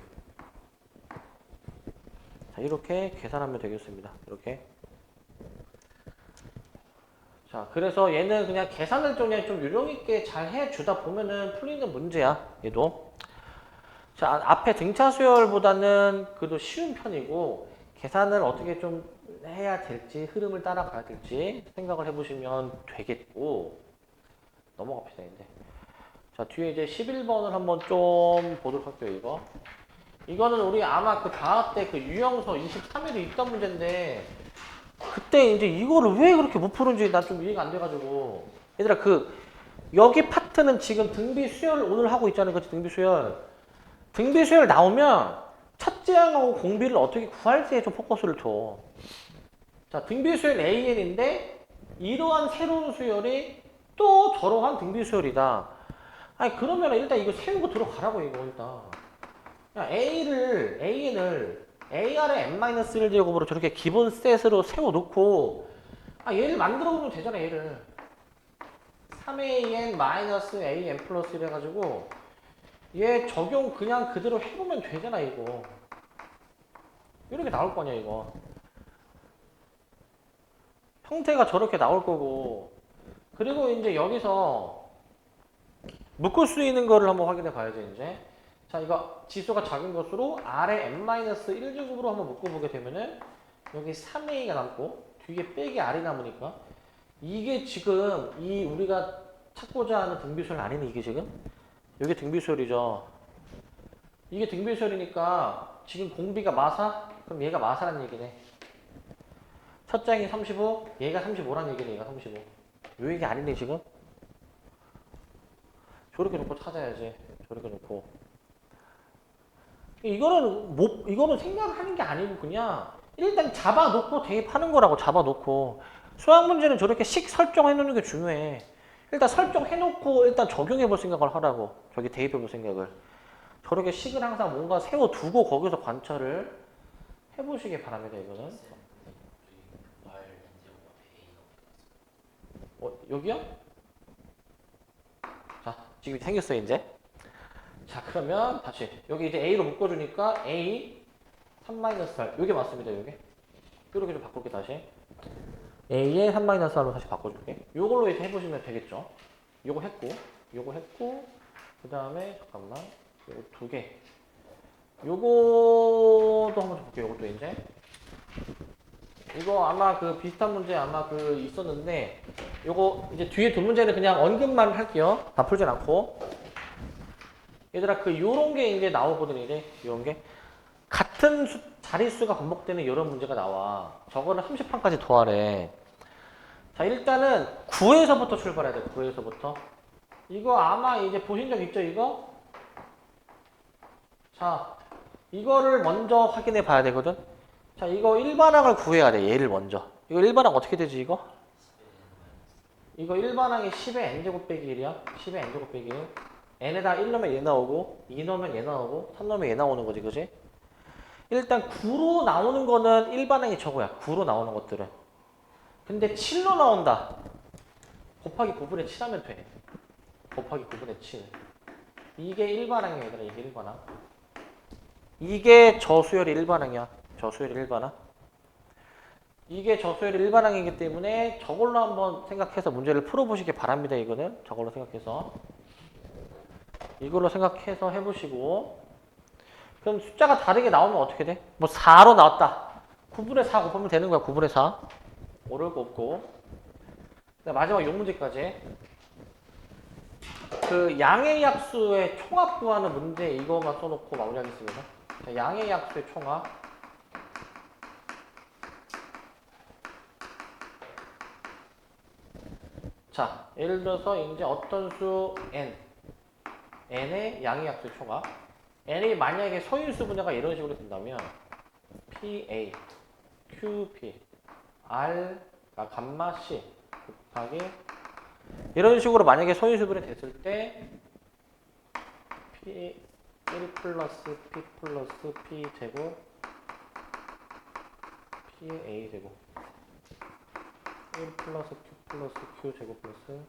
자 이렇게 계산하면 되겠습니다. 이렇게. 자 그래서 얘는 그냥 계산을 좀 요령있게 잘 해주다 보면은 풀리는 문제야. 얘도. 자 앞에 등차 수열보다는 그래도 쉬운 편이고 계산을 어떻게 좀 해야 될지 흐름을 따라가야 될지 생각을 해보시면 되겠고 넘어갑시다 이제. 자 뒤에 이제 11번을 한번 좀 보도록 할게요. 이거는 우리 아마 그 방학 때 그 유형서 23일에 있던 문제인데 그때 이제 이거를 왜 그렇게 못 푸는지 난 좀 이해가 안 돼가지고 얘들아 그 여기 파트는 지금 등비 수열 오늘 하고 있잖아요. 그치 등비 수열 등비수열 나오면 첫째 항하고 공비를 어떻게 구할지에 좀 포커스를 줘. 자, 등비수열 AN인데 이러한 새로운 수열이 또 저러한 등비수열이다. 아니 그러면 일단 이거 세우고 들어가라고 이거 일단. 야, AN을 AR의 n-1제곱으로 저렇게 기본 셋으로 세워놓고 얘를 만들어 보면 되잖아 얘를. 3AN-AN 플러스 1 해가지고 얘 적용 그냥 그대로 해보면 되잖아 이거. 이렇게 나올 거냐 이거. 형태가 저렇게 나올 거고. 그리고 이제 여기서 묶을 수 있는 거를 한번 확인해 봐야죠 이제. 자 이거 지수가 작은 것으로 R의 n-1제곱으로 한번 묶어보게 되면은 여기 3A가 남고 뒤에 빼기 R이 남으니까 이게 지금 이 우리가 찾고자 하는 등비수열 아니네 이게 지금? 이게 등비수열이죠. 이게 등비수열이니까 지금 공비가 마사? 그럼 얘가 마사란 얘기네. 첫 장이 35, 얘가 35란 얘기네 얘가 35. 요 얘기 아니네 지금? 저렇게 놓고 찾아야지. 저렇게 놓고. 이거는 생각하는 게 아니고 그냥 일단 잡아놓고 대입하는 거라고 잡아놓고. 수학 문제는 저렇게 식 설정해 놓는 게 중요해. 일단 설정해놓고 일단 적용해 볼 생각을 하라고. 저기 대입해 볼 생각을. 저렇게 식을 항상 뭔가 세워두고 거기서 관찰을 해보시기 바랍니다. 이거는. 여기요? 자, 지금 생겼어요 이제. 자 그러면 다시 여기 이제 A로 묶어주니까 A 3-8 요게 맞습니다. 요게 이렇게 좀 바꿀게 다시. A에 3-r로 다시 바꿔줄게. 요걸로 이제 해보시면 되겠죠. 요거 했고 그 다음에 잠깐만 요거 2개. 요거도 한번 볼게요. 요것도 이제 이거 아마 그 비슷한 문제 아마 그 있었는데 요거 이제 뒤에 두 문제는 그냥 언급만 할게요. 다 풀진 않고. 얘들아 그 요런 게 이제 나오거든요. 이제 요런 게 같은 자릿수가 반복되는 이런 문제가 나와. 저거는 30판까지 더하래. 자 일단은 9에서부터 출발해야 돼. 9에서부터. 이거 아마 이제 보신 적 있죠 이거? 자 이거를 먼저 확인해 봐야 되거든. 자 이거 일반항을 구해야 돼. 얘를 먼저. 이거 일반항 어떻게 되지 이거? 이거 일반항이 10의 n제곱 빼기 1이야. 10의 n제곱 빼기 1. n에다 1 넣으면 얘 나오고 2 넣으면 얘 나오고 3 넣으면 얘 나오는 거지 그지? 일단 9로 나오는 거는 일반항이 저거야. 9로 나오는 것들은. 근데 7로 나온다. 곱하기 9분의 7 하면 돼. 곱하기 9분의 7. 이게 일반항이야 얘들아. 이게 일반항. 이게 저수열이 일반항이야. 저수열이 일반항. 이게 저수열이 일반항이기 때문에 저걸로 한번 생각해서 문제를 풀어보시기 바랍니다. 이거는 저걸로 생각해서. 이걸로 생각해서 해보시고. 그럼 숫자가 다르게 나오면 어떻게 돼? 뭐 4로 나왔다. 9분의 4 곱하면 되는 거야. 9분의 4. 어려울 거 없고. 마지막 요 문제까지. 그 양의 약수의 총합 구하는 문제 이거만 써놓고 마무리하겠습니다. 자, 양의 약수의 총합. 자, 예를 들어서 이제 어떤 수 n의 양의 약수의 총합. n이 만약에 서인수 분야가 이런 식으로 된다면 PA, QP, R, 감마 C 곱하기 이런 식으로 만약에 서인수분이 됐을 때 P 1 플러스 P 플러스 P 제곱 P의 A 제곱 1 플러스 Q 플러스 Q 제곱 플러스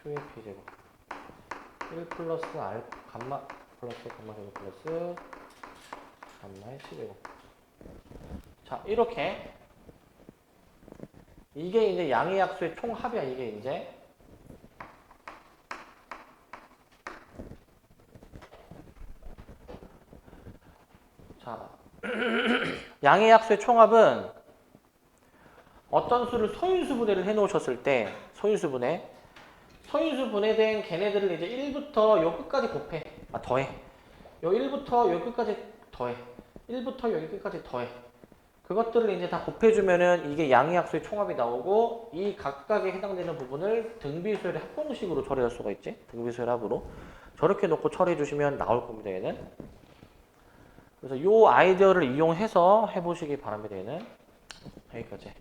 Q의 P 제곱 1 플러스 R 감마 플러스 감마 제곱 플러스 감마의 C 제곱. 자 이렇게 이게 이제 양의 약수의 총합이야. 이게 이제 자 양의 약수의 총합은 어떤 수를 서인수분해를 해 놓으셨을 때 서인수분해 된 걔네들을 이제 1부터 요 끝까지 곱해. 더해. 요 1부터 요 끝까지 더해. 1부터 여기 끝까지 더해. 그것들을 이제 다 곱해주면은 이게 양의 약수의 총합이 나오고 이 각각에 해당되는 부분을 등비수열의 합공식으로 처리할 수가 있지. 등비수열 합으로. 저렇게 놓고 처리해 주시면 나올 겁니다, 얘는. 그래서 이 아이디어를 이용해서 해보시기 바랍니다, 얘는. 여기까지.